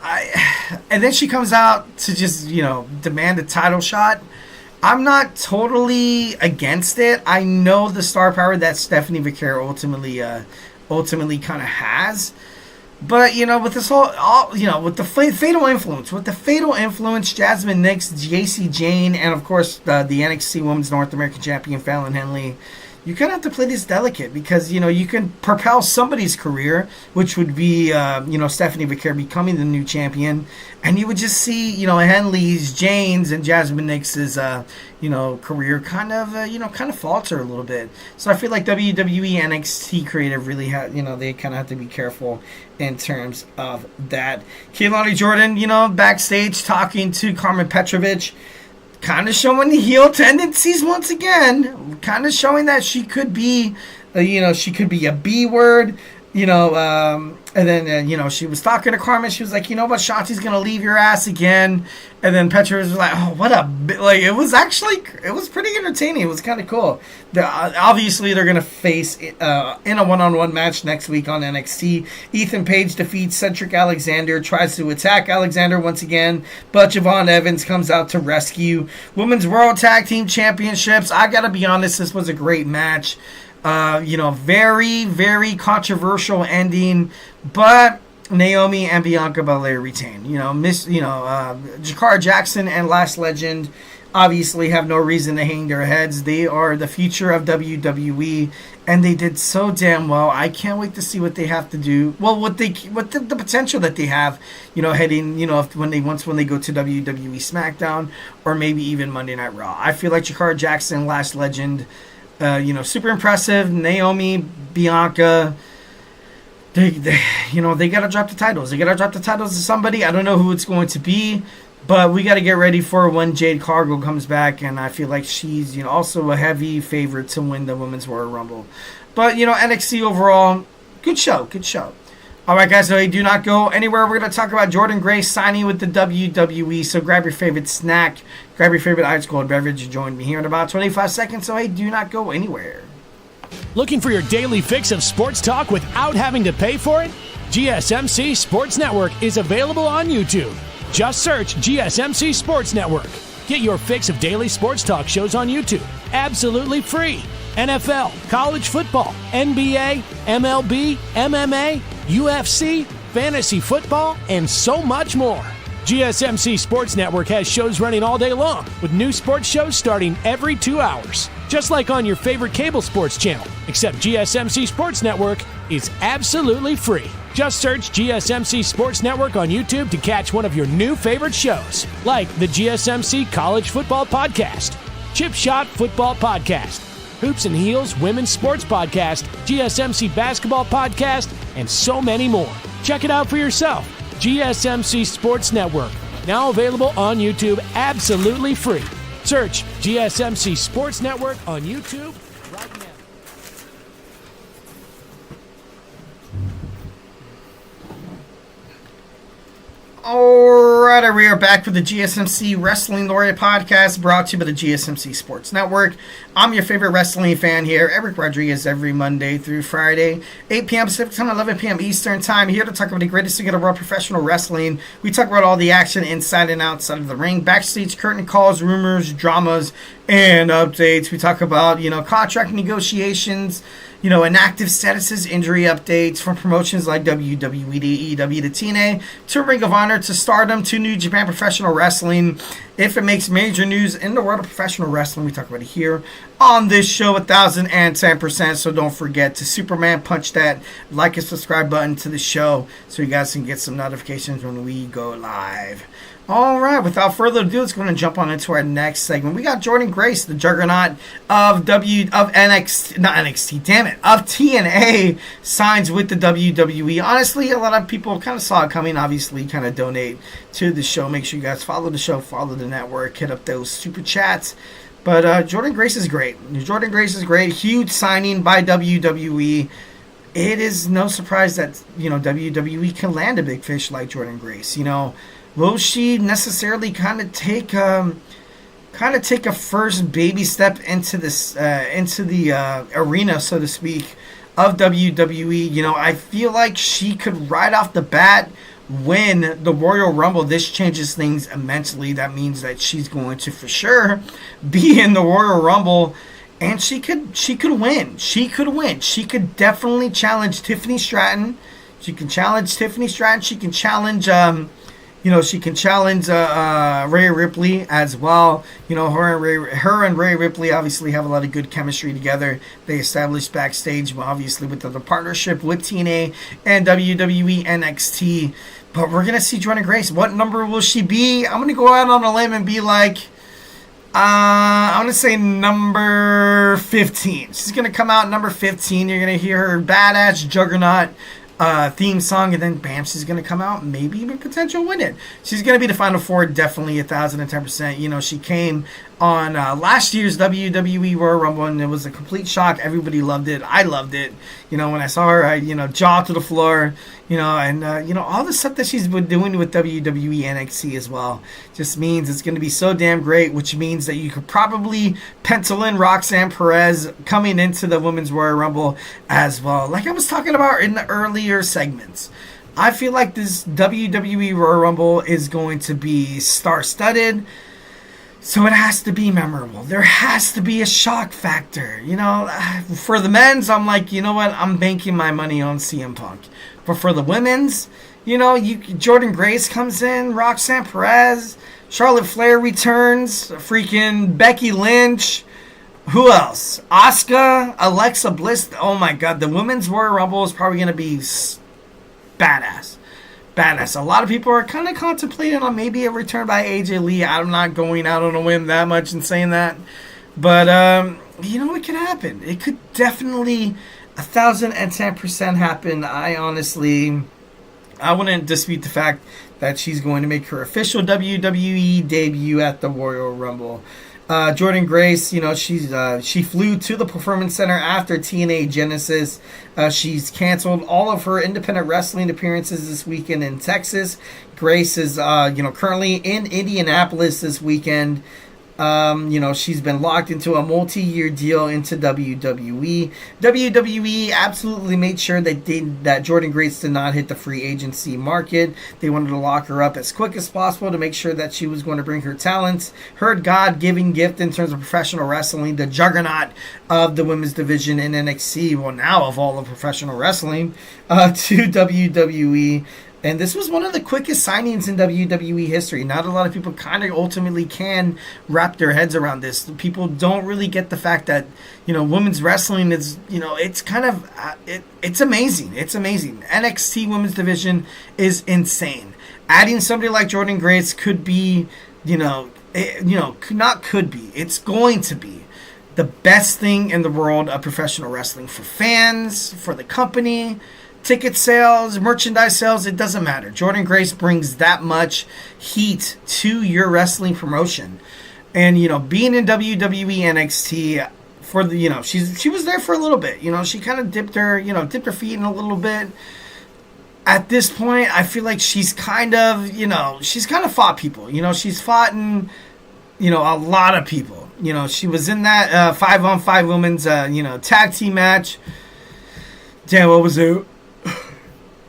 And then she comes out to just, demand a title shot. I'm not totally against it. I know the star power that Stephanie Vaquero ultimately kind of has. But, with this with the fatal influence, Jasmine Nix, JC Jane, and of course the NXT Women's North American Champion Fallon Henley, you kind of have to play this delicate because, you can propel somebody's career, which would be, Stephanie Vaquero becoming the new champion. And you would just see, Henley's, Jane's, and Jasmine Nix's, career kind of falter a little bit. So I feel like WWE NXT creative really had, they kind of have to be careful in terms of that. Keilani Jordan, backstage talking to Carmen Petrovich, kind of showing the heel tendencies once again, kind of showing that she could be, she could be a B word, and then, she was talking to Carmen. She was like, but Shanti's going to leave your ass again. And then Petra was like, oh, what a, it was pretty entertaining. It was kind of cool. Obviously, they're going to face in a one-on-one match next week on NXT. Ethan Page defeats Cedric Alexander, tries to attack Alexander once again, but Javon Evans comes out to rescue. Women's World Tag Team Championships. I got to be honest, this was a great match. Very, very controversial ending, but Naomi and Bianca Belair retain. Jakara Jackson and Last Legend obviously have no reason to hang their heads. They are the future of WWE, and they did so damn well. I can't wait to see what they have to do. Well, what the potential that they have, heading, when they go to WWE SmackDown or maybe even Monday Night Raw. I feel like Jakara Jackson, Last Legend, super impressive. Naomi, Bianca, they gotta drop the titles. They gotta drop the titles to somebody. I don't know who it's going to be, but we gotta get ready for when Jade Cargill comes back, and I feel like she's also a heavy favorite to win the Women's Royal Rumble. But NXT overall, good show. All right, guys, so do not go anywhere. We're going to talk about Jordynne Grace signing with the WWE. So grab your favorite snack, grab your favorite ice cold beverage, and join me here in about 25 seconds. So, hey, do not go anywhere. Looking for your daily fix of sports talk without having to pay for it? GSMC Sports Network is available on YouTube. Just search GSMC Sports Network. Get your fix of daily sports talk shows on YouTube, absolutely free. NFL, college football, NBA, MLB, MMA, UFC, fantasy football, and so much more. GSMC Sports Network has shows running all day long, with new sports shows starting every 2 hours. Just like on your favorite cable sports channel, except GSMC Sports Network is absolutely free. Just search GSMC Sports Network on YouTube to catch one of your new favorite shows, like the GSMC College Football Podcast, Chip Shot Football Podcast, Hoops and Heels Women's Sports Podcast, GSMC Basketball Podcast, and so many more. Check it out for yourself. GSMC Sports Network, now available on YouTube absolutely free. Search GSMC Sports Network on YouTube right now. Alright, we are back with the GSMC Wrestling Laureate podcast, brought to you by the GSMC Sports Network. I'm your favorite wrestling fan here, Eric Rodriguez, every Monday through Friday, 8 p.m. Pacific Time, 11 p.m. Eastern Time, here to talk about the greatest thing in the world, professional wrestling. We talk about all the action inside and outside of the ring, backstage curtain calls, rumors, dramas, and updates. We talk about, contract negotiations, inactive statuses, injury updates from promotions like WWE to EW to TNA to Ring of Honor to Stardom to New Japan Professional Wrestling. If it makes major news in the world of professional wrestling, we talk about it here on this show 1010%. So don't forget to Superman punch that like and subscribe button to the show so you guys can get some notifications when we go live. All right, without further ado, let's go and jump on into our next segment. We got Jordynne Grace, the juggernaut of TNA, signs with the WWE. Honestly, a lot of people kind of saw it coming. Obviously, kind of donate to the show. Make sure you guys follow the show, follow the network, hit up those super chats. But Jordynne Grace is great. Jordynne Grace is great. Huge signing by WWE. it is no surprise that, WWE can land a big fish like Jordynne Grace. Will she necessarily kind of take a first baby step into this into the arena, so to speak, of WWE? I feel like she could right off the bat win the Royal Rumble. This changes things immensely. That means that she's going to for sure be in the Royal Rumble, and she could win. She could win. She could definitely challenge Tiffany Stratton. She can challenge Tiffany Stratton. She can challenge Rhea Ripley as well. Her and Rhea Ripley obviously have a lot of good chemistry together. They established backstage, obviously, with the partnership with TNA and WWE NXT. But we're going to see Jordynne Grace. What number will she be? I'm going to go out on a limb and be like, I'm going to say number 15. She's going to come out number 15. You're going to hear her badass Juggernaut theme song, and then bam, she's going to come out, maybe even potential win it. She's going to be the Final Four, definitely 1,010%. She came on last year's WWE Royal Rumble, and it was a complete shock. Everybody loved it. I loved it. When I saw her, I jaw to the floor. And all the stuff that she's been doing with WWE NXT as well just means it's going to be so damn great, which means that you could probably pencil in Roxanne Perez coming into the Women's Royal Rumble as well. Like I was talking about in the earlier segments, I feel like this WWE Royal Rumble is going to be star-studded, so it has to be memorable. There has to be a shock factor. For the men's, I'm like, you know what? I'm banking my money on CM Punk. But for the women's, Jordynne Grace comes in, Roxanne Perez, Charlotte Flair returns, freaking Becky Lynch. Who else? Asuka, Alexa Bliss. Oh my God, the Women's Royal Rumble is probably going to be badass. A lot of people are kind of contemplating on maybe a return by AJ Lee. I'm not going out on a whim that much and saying that. But, it could happen. It could definitely 1,010% happen. I wouldn't dispute the fact that she's going to make her official WWE debut at the Royal Rumble. Jordynne Grace, she flew to the Performance Center after TNA Genesis. She's canceled all of her independent wrestling appearances this weekend in Texas. Grace is, currently in Indianapolis this weekend. She's been locked into a multi-year deal into WWE. WWE absolutely made sure that Jordynne Grace did not hit the free agency market. They wanted to lock her up as quick as possible to make sure that she was going to bring her talents, her God-given gift in terms of professional wrestling, the juggernaut of the women's division in NXT, well, now of all of professional wrestling, to WWE. And this was one of the quickest signings in WWE history. Not a lot of people kind of ultimately can wrap their heads around this. People don't really get the fact that, women's wrestling is, it's kind of, it's amazing. It's amazing. NXT women's division is insane. Adding somebody like Jordynne Grace could be, it's going to be the best thing in the world of professional wrestling for fans, for the company. Ticket sales, merchandise sales, it doesn't matter. Jordynne Grace brings that much heat to your wrestling promotion. And, being in WWE NXT for the, she was there for a little bit. She kind of dipped her feet in a little bit. At this point, I feel like she's kind of fought people. She's fought in, a lot of people. She was in that 5-on-5 women's, tag team match. Damn, what was it?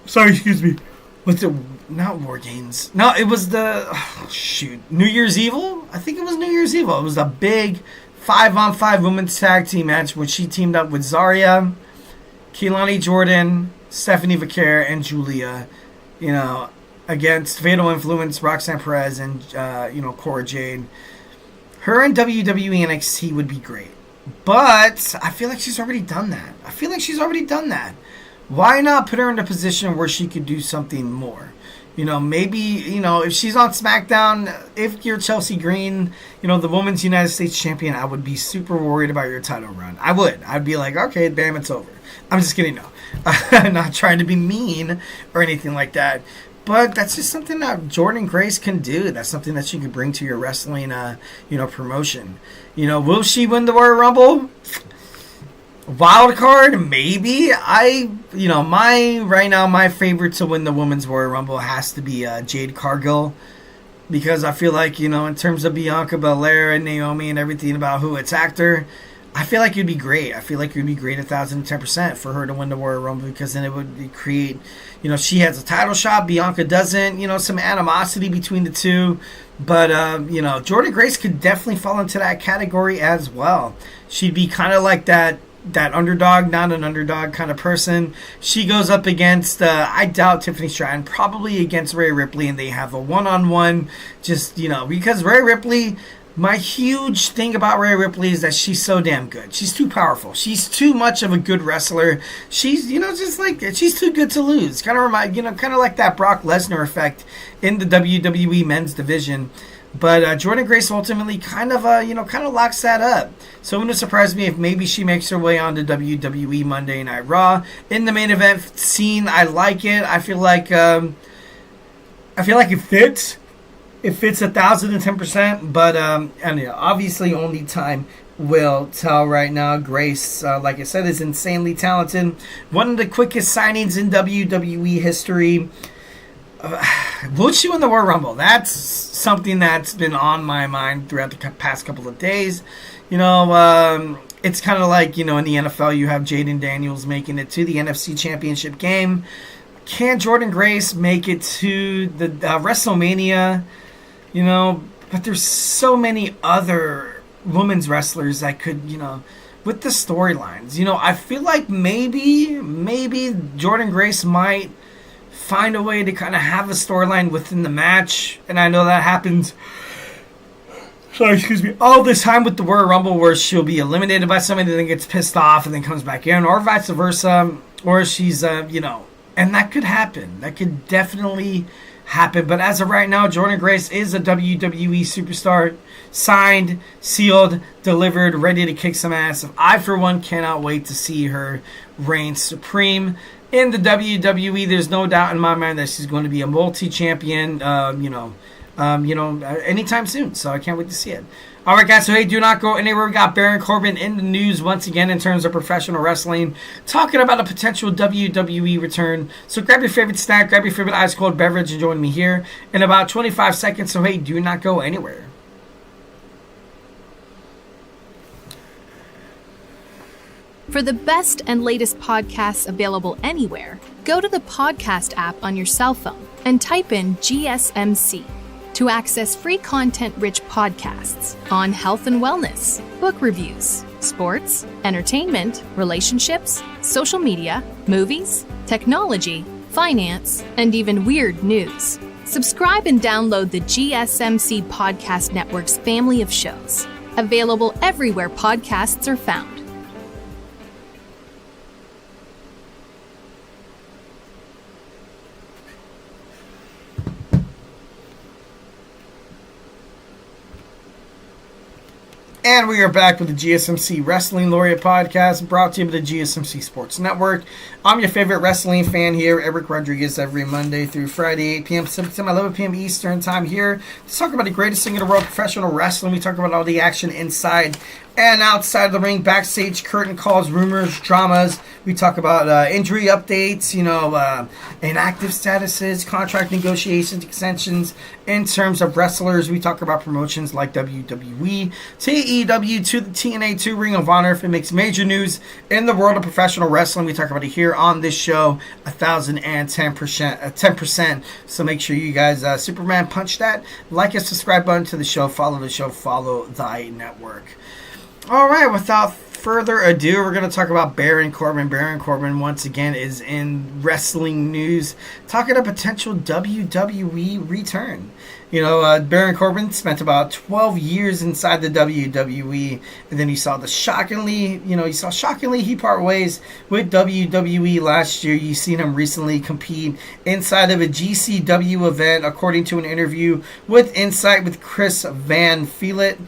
Sorry, excuse me. What's it? Not War Games. No, it was New Year's Evil? I think it was New Year's Evil. It was a big 5-on-5 women's tag team match where she teamed up with Zarya, Keilani Jordan, Stephanie Vaquer, and Giulia, against Fatal Influence, Roxanne Perez, and, Cora Jade. Her in WWE NXT would be great. But I feel like she's already done that. Why not put her in a position where she could do something more? Maybe, if she's on SmackDown, if you're Chelsea Green, the Women's United States Champion, I would be super worried about your title run. I would. I'd be like, okay, bam, it's over. I'm just kidding, no. I'm not trying to be mean or anything like that. But that's just something that Jordynne Grace can do. That's something that she can bring to your wrestling, promotion. Will she win the Royal Rumble? Wild card, maybe. My favorite to win the Women's Royal Rumble has to be Jade Cargill. Because I feel like, in terms of Bianca Belair and Naomi and everything about who attacked her, I feel like it'd be great. I feel like it would be great 1,010% for her to win the Royal Rumble, because then it would create, she has a title shot, Bianca doesn't, some animosity between the two. But, Jordynne Grace could definitely fall into that category as well. She'd be kind of like that underdog, not an underdog kind of person. She goes up against, I doubt Tiffany Stratton, probably against Rhea Ripley, and they have a one-on-one, because Rhea Ripley, my huge thing about Rhea Ripley is that she's so damn good. She's too powerful. She's too much of a good wrestler. She's, she's too good to lose. Kind of like that Brock Lesnar effect in the WWE men's division. But Jordynne Grace ultimately kind of locks that up. So it wouldn't surprise me if maybe she makes her way on to WWE Monday Night Raw. In the main event scene, I like it. I feel like it fits. It fits 1,010%. But obviously only time will tell right now. Grace, like I said, is insanely talented. One of the quickest signings in WWE history. Will she win the Royal Rumble? That's something that's been on my mind throughout the past couple of days. It's kind of like, in the NFL, you have Jaden Daniels making it to the NFC Championship game. Can Jordynne Grace make it to the WrestleMania? But there's so many other women's wrestlers that could, with the storylines. I feel like maybe Jordynne Grace might find a way to kind of have a storyline within the match. And I know that happens all this time with the Royal Rumble, where she'll be eliminated by somebody, then gets pissed off and then comes back in, or vice versa, or she's and that could happen. That could definitely happen. But as of right now, Jordynne Grace is a WWE superstar, signed, sealed, delivered, ready to kick some ass. I, for one, cannot wait to see her reign supreme in the WWE. There's no doubt in my mind that she's going to be a multi-champion, anytime soon. So I can't wait to see it. All right, guys. So, hey, do not go anywhere. We got Baron Corbin in the news once again in terms of professional wrestling, talking about a potential WWE return. So grab your favorite snack, grab your favorite ice cold beverage, and join me here in about 25 seconds. So, hey, do not go anywhere. For the best and latest podcasts available anywhere, go to the podcast app on your cell phone and type in GSMC to access free content-rich podcasts on health and wellness, book reviews, sports, entertainment, relationships, social media, movies, technology, finance, and even weird news. Subscribe and download the GSMC Podcast Network's family of shows, available everywhere podcasts are found. And we are back with the GSMC Wrestling Laureate Podcast, brought to you by the GSMC Sports Network. I'm your favorite wrestling fan here, Eric Rodriguez, every Monday through Friday, 8 p.m. Pacific Time, 11 p.m. Eastern Time here to talk about the greatest thing in the world, professional wrestling. We talk about all the action inside and outside the ring, backstage, curtain calls, rumors, dramas. We talk about injury updates, inactive statuses, contract negotiations, extensions. In terms of wrestlers, we talk about promotions like WWE, TEW, to the TNA, to Ring of Honor. If it makes major news in the world of professional wrestling, we talk about it here on this show, 1,010%. So make sure you guys, Superman, punch that like and subscribe button to the show. Follow the show. Follow the network. All right, without further ado, we're going to talk about Baron Corbin. Baron Corbin, once again, is in wrestling news, talking a potential WWE return. Baron Corbin spent about 12 years inside the WWE, and then he saw shockingly he part ways with WWE last year. You've seen him recently compete inside of a GCW event, according to an interview with Insight with Chris Van Fillet.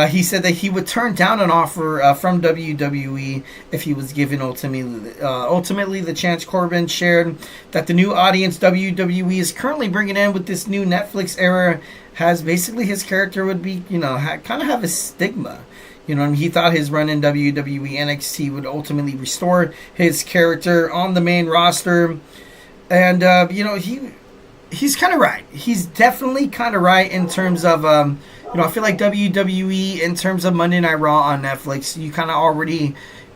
He said that he would turn down an offer from WWE if he was given ultimately the chance. Corbin shared that the new audience WWE is currently bringing in with this new Netflix era has basically his character would be, kind of have a stigma. You know what I mean? He thought his run in WWE NXT would ultimately restore his character on the main roster. And, you know, he's kind of right. He's definitely kind of right in terms of, you know, I feel like WWE, in terms of Monday Night Raw on Netflix, you kind of already,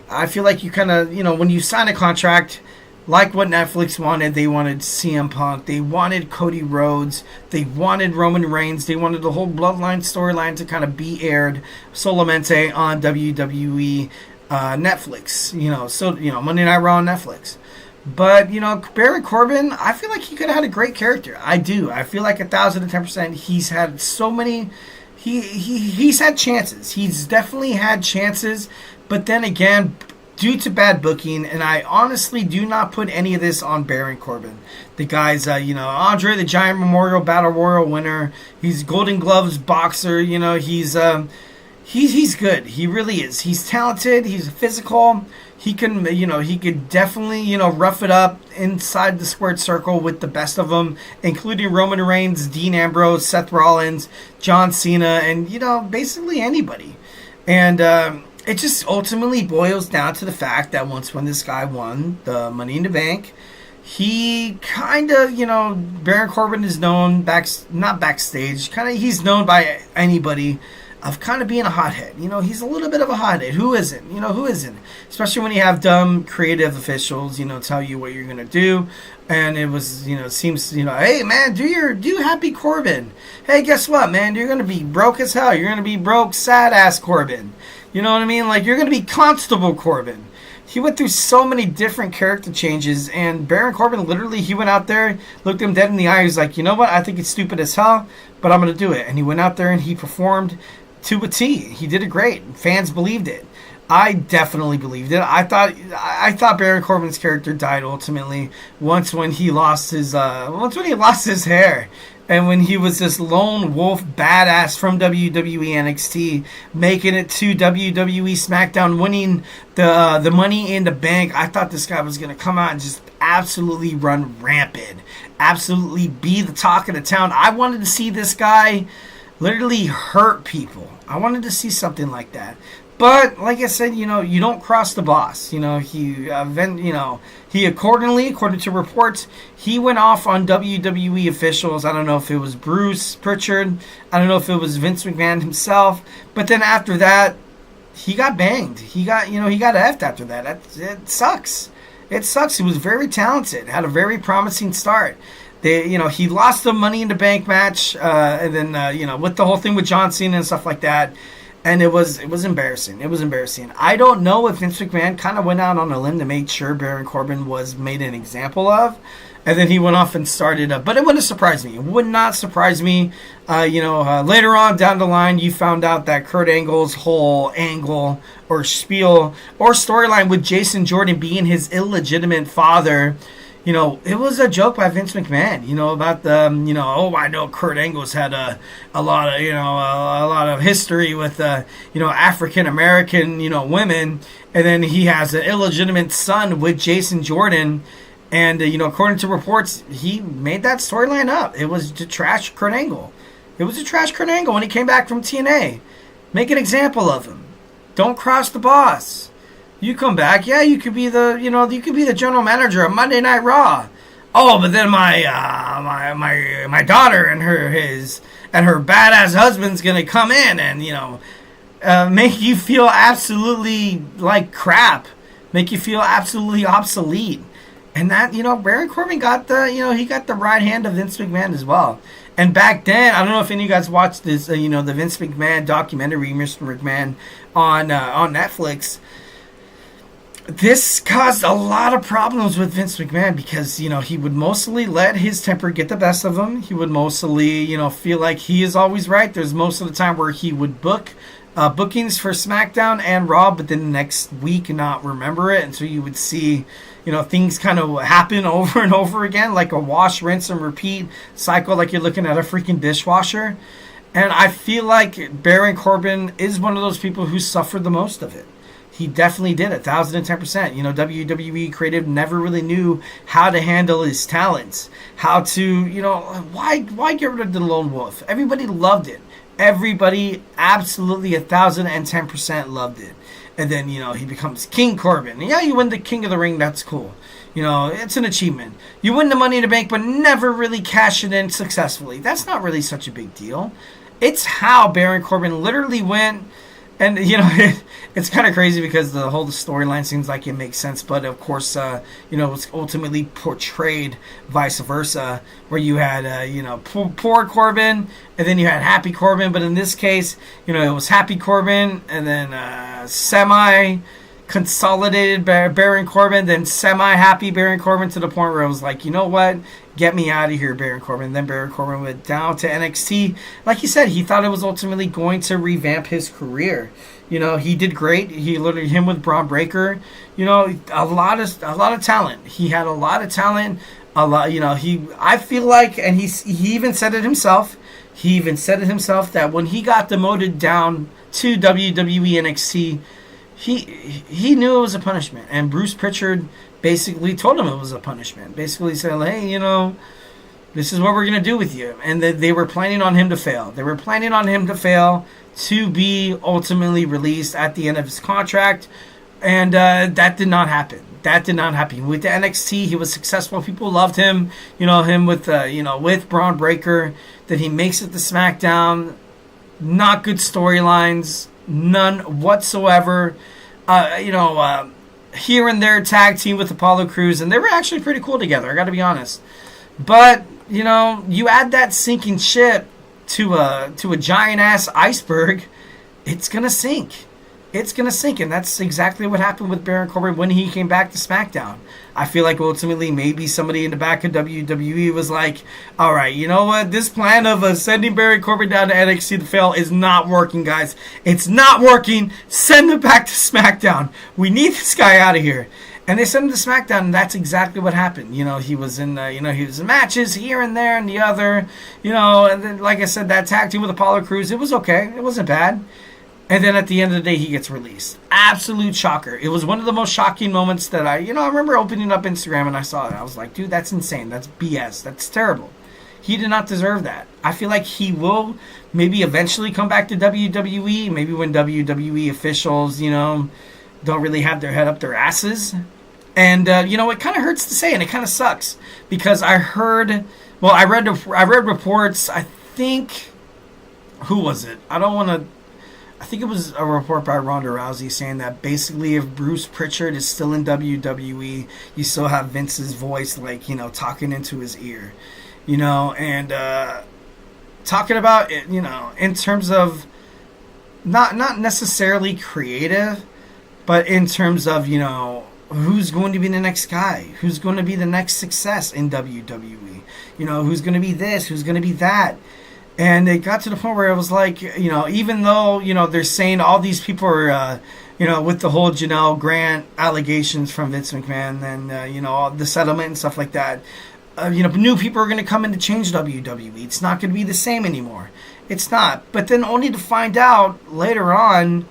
I feel like you kind of, you know, when you sign a contract, like what Netflix wanted, they wanted CM Punk, they wanted Cody Rhodes, they wanted Roman Reigns, they wanted the whole Bloodline storyline to kind of be aired solamente on WWE Netflix, you know, so, you know, Monday Night Raw on Netflix. But, you know, Baron Corbin, I feel like he could have had a great character. I do. I feel like 1,010%. He's had so many, he's had chances. He's definitely had chances. But then again, due to bad booking, and I honestly do not put any of this on Baron Corbin. The guy's, you know, Andre the Giant Memorial Battle Royal winner. He's Golden Gloves boxer. You know, he's good. He really is. He's talented. He's physical. He can, you know, he could definitely, you know, rough it up inside the squared circle with the best of them, including Roman Reigns, Dean Ambrose, Seth Rollins, John Cena, and, you know, basically anybody. And it just ultimately boils down to the fact that once when this guy won the Money in the Bank, he kind of, you know, Baron Corbin is known not backstage, kind of he's known by anybody of kind of being a hothead. You know, he's a little bit of a hothead. Who isn't? You know, who isn't? Especially when you have dumb creative officials, you know, tell you what you're going to do. And it was, you know, it seems, you know, hey, man, do Happy Corbin. Hey, guess what, man? You're going to be broke as hell. You're going to be broke, sad-ass Corbin. You know what I mean? Like, you're going to be Constable Corbin. He went through so many different character changes, and Baron Corbin, literally, he went out there, looked him dead in the eye. He was like, you know what? I think it's stupid as hell, but I'm going to do it. And he went out there and he performed to a T. He did it great. Fans believed it. I definitely believed it. I thought Baron Corbin's character died ultimately once when he lost his hair, and when he was this lone wolf badass from WWE NXT, making it to WWE SmackDown, winning the Money in the Bank. I thought this guy was gonna come out and just absolutely run rampant, absolutely be the talk of the town. I wanted to see this guy literally hurt people. I wanted to see something like that. But like I said, you know, you don't cross the boss. You know, he according to reports, he went off on WWE officials. I don't know if it was Bruce Pritchard. I don't know if it was Vince McMahon himself. But then after that, he got banged. He got effed after that. It sucks. It sucks. He was very talented. Had a very promising start. He lost the Money in the Bank match, and then with the whole thing with John Cena and stuff like that. And it was embarrassing. It was embarrassing. I don't know if Vince McMahon kind of went out on a limb to make sure Baron Corbin was made an example of, and then he went off and started up. But it wouldn't surprise me. It would not surprise me. Later on down the line, you found out that Kurt Angle's whole angle or spiel or storyline with Jason Jordan being his illegitimate father. You know, it was a joke by Vince McMahon, about I know Kurt Angle's had a lot of history with, African American, women. And then he has an illegitimate son with Jason Jordan. And, according to reports, he made that storyline up. It was to trash Kurt Angle. It was to trash Kurt Angle when he came back from TNA. Make an example of him. Don't cross the boss. You come back, yeah, you could be the general manager of Monday Night Raw. Oh, but then my daughter and her badass husband's gonna come in and make you feel absolutely like crap, make you feel absolutely obsolete. And that Baron Corbin got the right hand of Vince McMahon as well. And back then, I don't know if any of you guys watched this, the Vince McMahon documentary, Mr. McMahon, on Netflix. This caused a lot of problems with Vince McMahon because, he would mostly let his temper get the best of him. He would mostly, feel like he is always right. There's most of the time where he would book bookings for SmackDown and Raw, but then the next week not remember it. And so you would see, things kind of happen over and over again, like a wash, rinse, and repeat cycle, like you're looking at a freaking dishwasher. And I feel like Baron Corbin is one of those people who suffered the most of it. He definitely did 1,010%. WWE creative never really knew how to handle his talents. How to, why get rid of the lone wolf? Everybody loved it. everybody absolutely 1,010% loved it. And then, he becomes King Corbin. Yeah, you win the King of the Ring, that's cool. It's an achievement. You win the Money in the Bank, but never really cash it in successfully. That's not really such a big deal. It's how Baron Corbin literally went. And, it's kind of crazy because the whole storyline seems like it makes sense. But, of course, it's ultimately portrayed vice versa, where you had, poor Corbin, and then you had happy Corbin. But in this case, it was happy Corbin, and then semi-consolidated Baron Corbin, then semi-happy Baron Corbin, to the point where it was like, you know what? Get me out of here, Baron Corbin. And then Baron Corbin went down to NXT. Like he said, he thought it was ultimately going to revamp his career. He did great. Him with Braun Breaker. A lot of talent. He had a lot of talent. I feel like, and he even said it himself. He even said it himself that when he got demoted down to WWE NXT, he knew it was a punishment, and Bruce Pritchard basically told him it was a punishment. Basically said, hey, this is what we're going to do with you. And they were planning on him to fail. They were planning on him to fail to be ultimately released at the end of his contract. And that did not happen. That did not happen. With the NXT, he was successful. People loved him. Him with, with Braun Breaker. Then he makes it to SmackDown. Not good storylines. None whatsoever. Here and there tag team with Apollo Crews, and they were actually pretty cool together, I gotta be honest. But you add that sinking ship to a giant ass iceberg, it's gonna sink. It's gonna sink, and that's exactly what happened with Baron Corbin when he came back to SmackDown. I feel like ultimately maybe somebody in the back of WWE was like, all right, you know what? This plan of sending Baron Corbin down to NXT to fail is not working, guys. It's not working. Send him back to SmackDown. We need this guy out of here. And they sent him to SmackDown, and that's exactly what happened. He was in, he was in matches here and there and the other, and then, like I said, that tag team with Apollo Crews, it was okay. It wasn't bad. And then at the end of the day, he gets released. Absolute shocker. It was one of the most shocking moments that I remember opening up Instagram and I saw it. I was like, dude, that's insane. That's BS. That's terrible. He did not deserve that. I feel like he will maybe eventually come back to WWE. Maybe when WWE officials, don't really have their head up their asses. And, it kind of hurts to say, and it kind of sucks. Because I read reports, I think, who was it? I think it was a report by Ronda Rousey saying that basically if Bruce Pritchard is still in WWE, you still have Vince's voice, talking into his ear, and talking about it, in terms of not necessarily creative, but in terms of, who's going to be the next guy, who's going to be the next success in WWE, who's going to be this, who's going to be that. And it got to the point where it was like, even though, they're saying all these people are, with the whole Janelle Grant allegations from Vince McMahon and, all the settlement and stuff like that, new people are going to come in to change WWE. It's not going to be the same anymore. It's not. But then only to find out later on,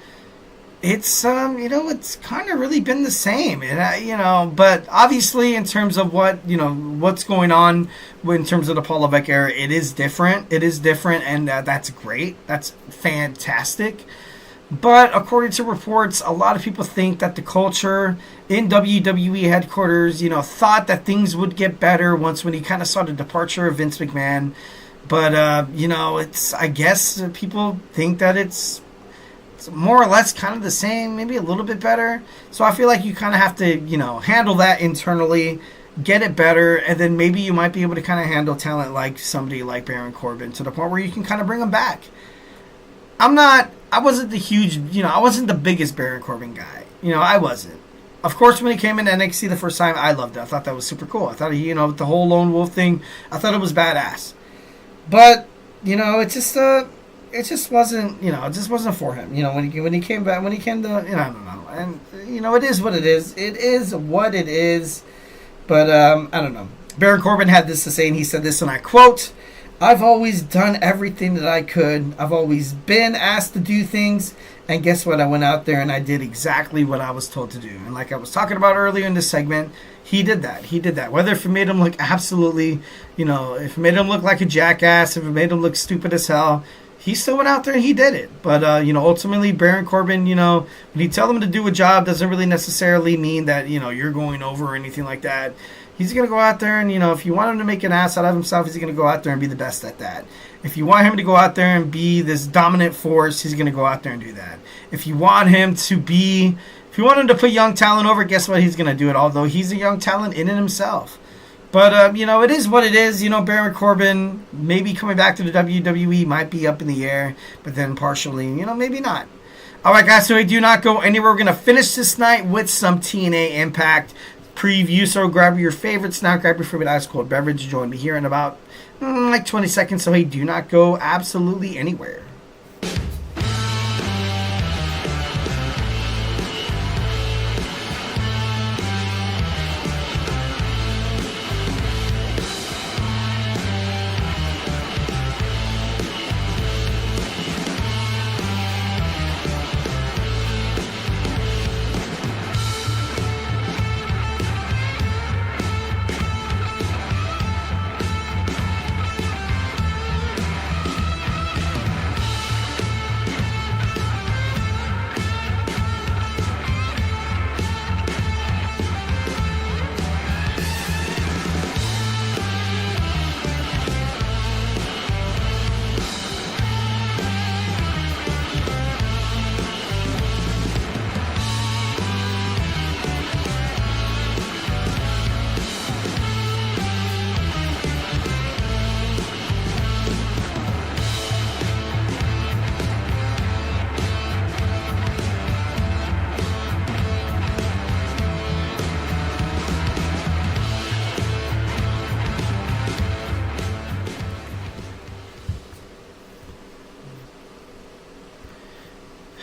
it's, it's kind of really been the same. And, but obviously in terms of what's going on in terms of the Paul Levesque era, it is different. It is different, and that's great. That's fantastic. But according to reports, a lot of people think that the culture in WWE headquarters, thought that things would get better when he kind of saw the departure of Vince McMahon. But, I guess people think that it's more or less kind of the same, maybe a little bit better. So I feel like you kind of have to, handle that internally, get it better, and then maybe you might be able to kind of handle talent like somebody like Baron Corbin to the point where you can kind of bring him back. I wasn't I wasn't the biggest Baron Corbin guy. I wasn't. Of course, when he came in NXT the first time, I loved it. I thought that was super cool. I thought with the whole Lone Wolf thing, I thought it was badass. But, it just wasn't, it just wasn't for him. When he came back, I don't know. And, it is what it is. It is what it is. But, I don't know. Baron Corbin had this to say, and he said this, and I quote, "I've always done everything that I could. I've always been asked to do things. And guess what? I went out there and I did exactly what I was told to do." And like I was talking about earlier in this segment, he did that. He did that. Whether if it made him look absolutely, if it made him look like a jackass, if it made him look stupid as hell, he still went out there and he did it. But, ultimately, Baron Corbin, when you tell him to do a job, doesn't really necessarily mean that, you're going over or anything like that. He's going to go out there and, if you want him to make an ass out of himself, he's going to go out there and be the best at that. If you want him to go out there and be this dominant force, he's going to go out there and do that. If you want him to put young talent over, guess what? He's going to do it, although he's a young talent in and himself. But, it is what it is. Baron Corbin maybe coming back to the WWE might be up in the air, but then partially, maybe not. All right, guys, so we do not go anywhere. We're going to finish this night with some TNA Impact preview. So grab your favorite snack, grab your favorite ice cold beverage. Join me here in about 20 seconds. So, hey, do not go absolutely anywhere.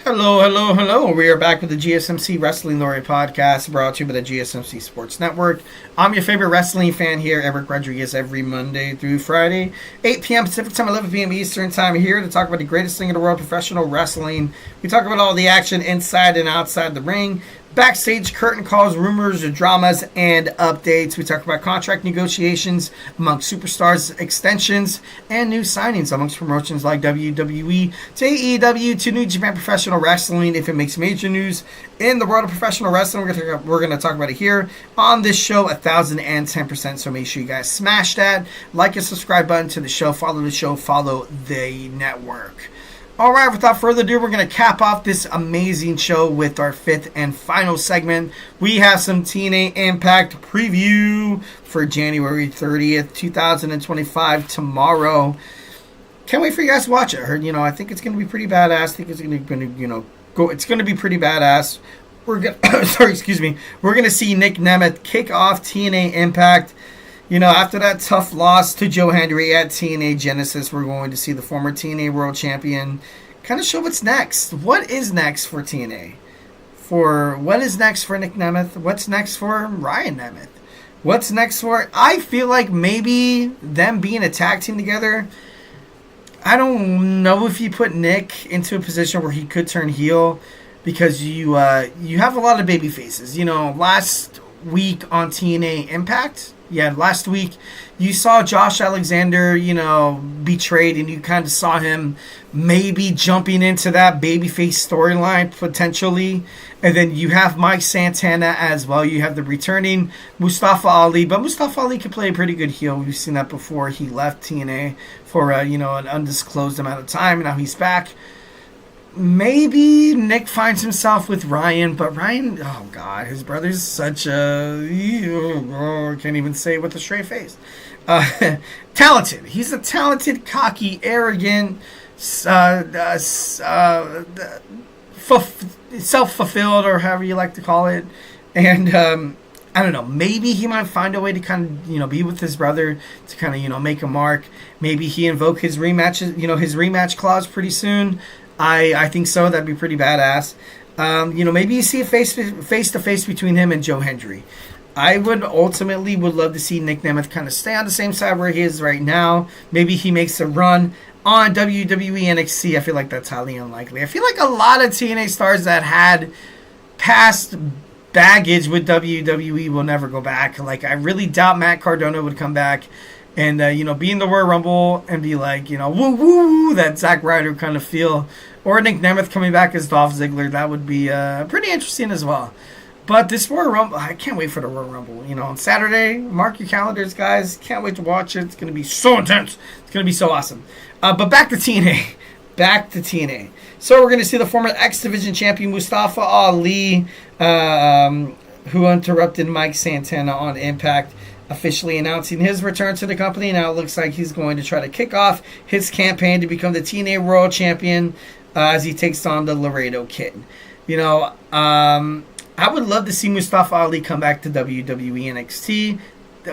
Hello. We are back with the GSMC Wrestling Laureate podcast brought to you by the GSMC Sports Network. I'm your favorite wrestling fan here, Eric Rodriguez, every Monday through Friday, 8 p.m. Pacific Time, 11 p.m. Eastern Time, here to talk about the greatest thing in the world, professional wrestling. We talk about all the action inside and outside the ring, backstage curtain calls, rumors, dramas, and updates. We talk about contract negotiations amongst superstars, extensions, and new signings amongst promotions like WWE to AEW to New Japan Professional Wrestling. If it makes major news in the world of professional wrestling, we're going to talk about it here on this show 1,010%. So make sure you guys smash that like and subscribe button to the show. Follow the show. Follow the network. All right, without further ado, we're going to cap off this amazing show with our fifth and final segment. We have some TNA Impact preview for January 30th, 2025, tomorrow. Can't wait for you guys to watch it. I think it's going to be pretty badass. I think it's going to, it's going to be pretty badass. We're going We're going to see Nick Nemeth kick off TNA Impact. After that tough loss to Joe Hendry at TNA Genesis, we're going to see the former TNA World Champion kind of show what's next. What is next for TNA? What is next for Nick Nemeth? What's next for Ryan Nemeth? What's next for... I feel like maybe them being a tag team together, I don't know if you put Nick into a position where he could turn heel, because you have a lot of baby faces. Last week on TNA Impact... last week you saw Josh Alexander, betrayed, and you kind of saw him maybe jumping into that babyface storyline potentially. And then you have Mike Santana as well. You have the returning Mustafa Ali, but Mustafa Ali can play a pretty good heel. We've seen that before. He left TNA for an undisclosed amount of time. Now he's back. Maybe Nick finds himself with Ryan, but Ryan, oh God, his brother's such a... can't even say it with a straight face. Talented. He's a talented, cocky, arrogant, self-fulfilled, or however you like to call it. And I don't know, maybe he might find a way to kind of, be with his brother to kind of, make a mark. Maybe he invoke his rematch, his rematch clause pretty soon. I think so. That'd be pretty badass. Maybe you see a face-to-face between him and Joe Hendry. I would love to see Nick Nemeth kind of stay on the same side where he is right now. Maybe he makes a run on WWE NXT. I feel like that's highly unlikely. I feel like a lot of TNA stars that had past baggage with WWE will never go back. Like, I really doubt Matt Cardona would come back. and be in the Royal Rumble and be like, woo woo, that Zack Ryder kind of feel, or Nick Nemeth coming back as Dolph Ziggler. That would be pretty interesting as well. But this Royal Rumble, I can't wait for the Royal Rumble. On Saturday, mark your calendars, guys. Can't wait to watch it. It's going to be so intense. It's going to be so awesome. But back to TNA. Back to TNA. So we're going to see the former X Division champion Mustafa Ali, who interrupted Mike Santana on Impact, officially announcing his return to the company. Now it looks like he's going to try to kick off his campaign to become the TNA World Champion as he takes on the Laredo Kid. I would love to see Mustafa Ali come back to WWE NXT,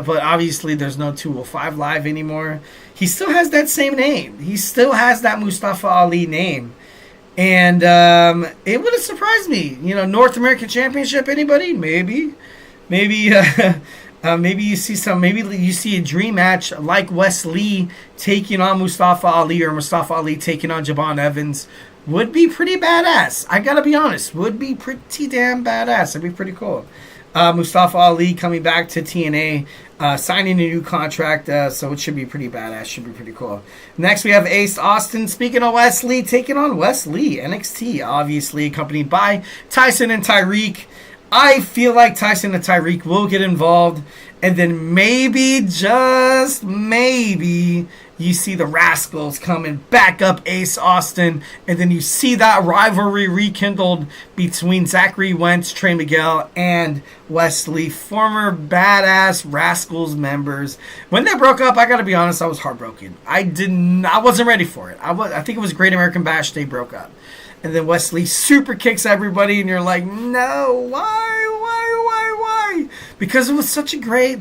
but obviously there's no 205 Live anymore. He still has that same name. He still has that Mustafa Ali name. And it would have surprised me. North American Championship, anybody? Maybe. Maybe you see a dream match like Wes Lee taking on Mustafa Ali, or Mustafa Ali taking on Javon Evans. Would be pretty badass. I gotta be honest. Would be pretty damn badass. That'd be pretty cool. Mustafa Ali coming back to TNA, signing a new contract, so it should be pretty badass. Should be pretty cool. Next, we have Ace Austin. Speaking of Wes Lee, taking on Wes Lee, NXT, obviously accompanied by Tyson and Tyreek. I feel like Tyson and Tyreek will get involved, and then maybe, just maybe, you see the Rascals coming back up Ace Austin, and then you see that rivalry rekindled between Zachary Wentz, Trey Miguel, and Wes Lee, former badass Rascals members. When they broke up, I gotta be honest, I was heartbroken. I wasn't ready for it. I think it was Great American Bash they broke up. And then Wes Lee super kicks everybody, and you're like, no, why? Because it was such a great,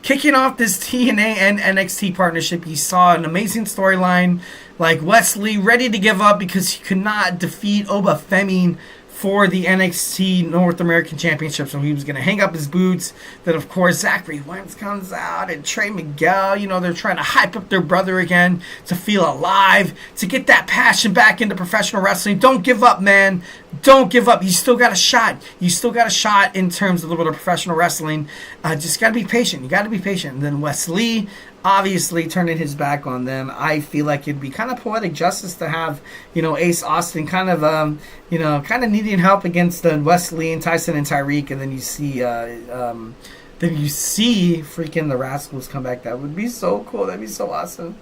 kicking off this TNA and NXT partnership. You saw an amazing storyline, like Wes Lee ready to give up because he could not defeat Oba Femi for the NXT North American Championship, so he was going to hang up his boots. Then, of course, Zachary Wentz comes out, and Trey Miguel, they're trying to hype up their brother again to feel alive, to get that passion back into professional wrestling. Don't give up, man. Don't give up. You still got a shot. You still got a shot in terms of the world of professional wrestling. Just got to be patient. You got to be patient. And then Wes Lee, obviously turning his back on them. I feel like it'd be kind of poetic justice to have, Ace Austin kind of needing help against Wes Lee and Tyson and Tyreek, and then you see freaking the Rascals come back. That would be so cool. That'd be so awesome.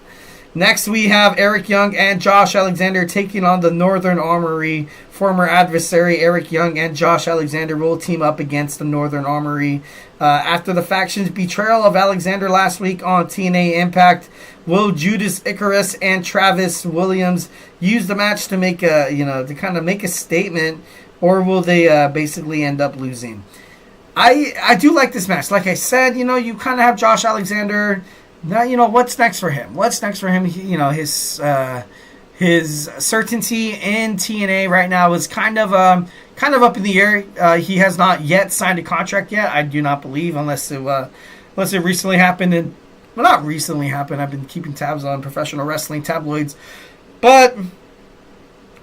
Next, we have Eric Young and Josh Alexander taking on the Northern Armory. Former adversary Eric Young and Josh Alexander will team up against the Northern Armory. After the faction's betrayal of Alexander last week on TNA Impact, will Judas Icarus and Travis Williams use the match to make a statement, or will they basically end up losing? I do like this match. Like I said, you kind of have Josh Alexander. Now, what's next for him? His certainty in TNA right now is kind of up in the air. He has not yet signed a contract yet. I do not believe, unless it recently happened. Not recently happened. I've been keeping tabs on professional wrestling tabloids, but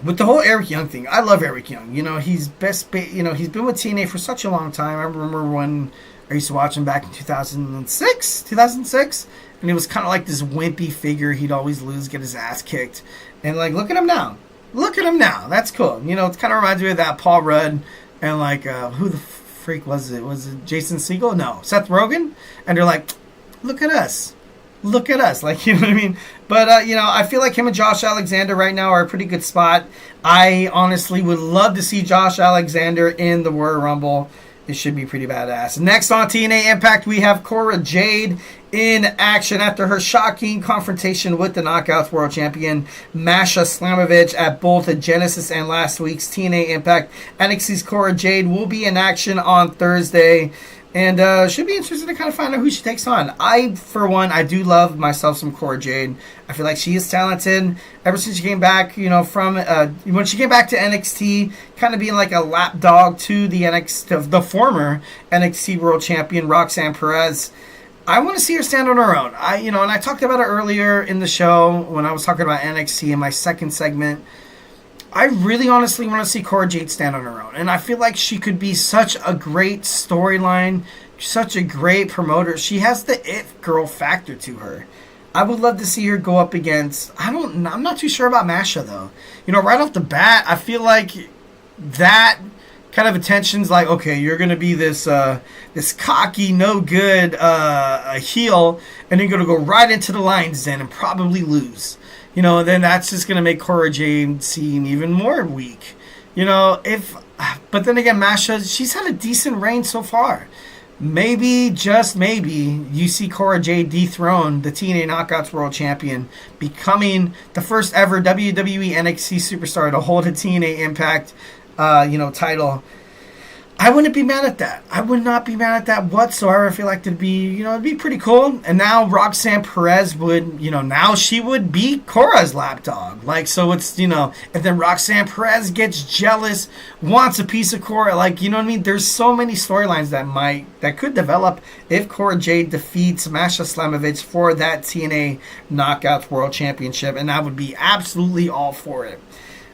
with the whole Eric Young thing, I love Eric Young. He's he's been with TNA for such a long time. I remember when I used to watch him back in 2006, and he was kind of like this wimpy figure. He'd always lose, get his ass kicked. And, look at him now. That's cool. It kind of reminds me of that Paul Rudd and, who the freak was it? Was it Jason Segel? No, Seth Rogen? And they're like, look at us. You know what I mean? But, I feel like him and Josh Alexander right now are a pretty good spot. I honestly would love to see Josh Alexander in the Royal Rumble. It should be pretty badass. Next on TNA Impact, we have Cora Jade in action after her shocking confrontation with the Knockouts World Champion Masha Slamovich at both the Genesis and last week's TNA Impact. NXT's Cora Jade will be in action on Thursday, and should be interesting to kind of find out who she takes on. For one, I do love myself some Cora Jade. I feel like she is talented. Ever since she came back, from when she came back to NXT, kind of being like a lapdog to the former NXT World Champion Roxanne Perez. I want to see her stand on her own. And I talked about it earlier in the show when I was talking about NXT in my second segment. I really honestly want to see Cora Jade stand on her own. And I feel like she could be such a great storyline. such a great promoter. She has the it girl factor to her. I would love to see her go up against, I'm not too sure about Masha though. Right off the bat, I feel like that kind of attention's like, okay, you're going to be this cocky, no good heel, and you're going to go right into the lion's den and probably lose. Then that's just going to make Cora Jade seem even more weak. But then again, Masha, she's had a decent reign so far. Maybe, just maybe, you see Cora Jade dethrone the TNA Knockouts World Champion, becoming the first ever WWE NXT superstar to hold a TNA Impact, title. I wouldn't be mad at that. I would not be mad at that whatsoever. I feel like it'd be pretty cool. And now Roxanne Perez would, now she would be Cora's lapdog. So it's, and then Roxanne Perez gets jealous, wants a piece of Cora. There's so many storylines that could develop if Cora Jade defeats Masha Slamovich for that TNA Knockouts World Championship. And I would be absolutely all for it.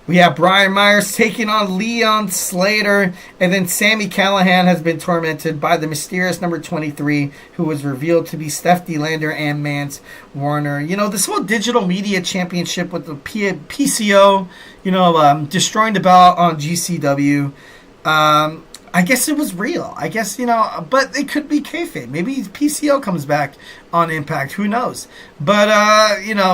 We have Brian Myers taking on Leon Slater, and then Sami Callihan has been tormented by the mysterious number 23, who was revealed to be Steph D. Lander and Mance Warner. This whole digital media championship with the PCO, destroying the belt on GCW. I guess it was real. I guess, but it could be kayfabe. Maybe PCO comes back on Impact. Who knows? But,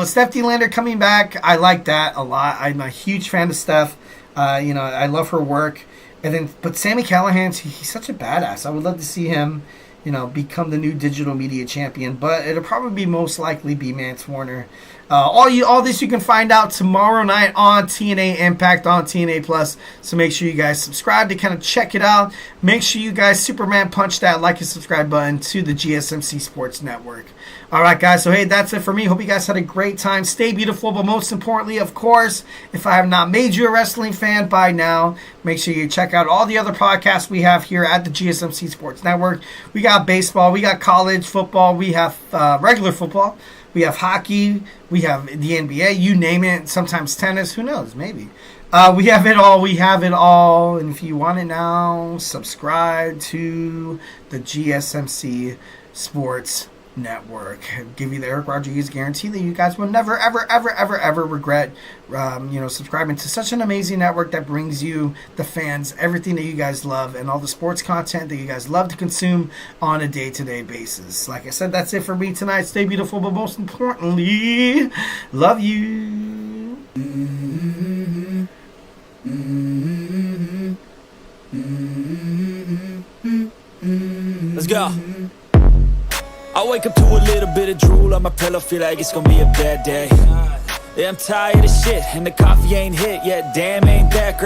Steph D. Lander coming back, I like that a lot. I'm a huge fan of Steph. I love her work. But Sami Callihan, he's such a badass. I would love to see him, become the new digital media champion. But it'll probably most likely be Mance Warner. All this you can find out tomorrow night on TNA Impact on TNA Plus. So make sure you guys subscribe to kind of check it out. Make sure you guys Superman punch that like and subscribe button to the GSMC Sports Network. All right, guys. So, hey, that's it for me. Hope you guys had a great time. Stay beautiful, but most importantly, of course, if I have not made you a wrestling fan by now, make sure you check out all the other podcasts we have here at the GSMC Sports Network. We got baseball. We got college football. We have regular football. We have hockey. We have the NBA. You name it. Sometimes tennis. Who knows? Maybe. We have it all. We have it all. And if you want it now, subscribe to the GSMC Sports Network. Give you the Eric Rodriguez guarantee that you guys will never, ever, ever, ever, ever regret, subscribing to such an amazing network that brings you, the fans, everything that you guys love and all the sports content that you guys love to consume on a day-to-day basis. Like I said, that's it for me tonight. Stay beautiful, but most importantly, love you. Let's go. I wake up to a little bit of drool on my pillow, feel like it's gonna be a bad day. Yeah, I'm tired of shit, and the coffee ain't hit yet, damn ain't that great.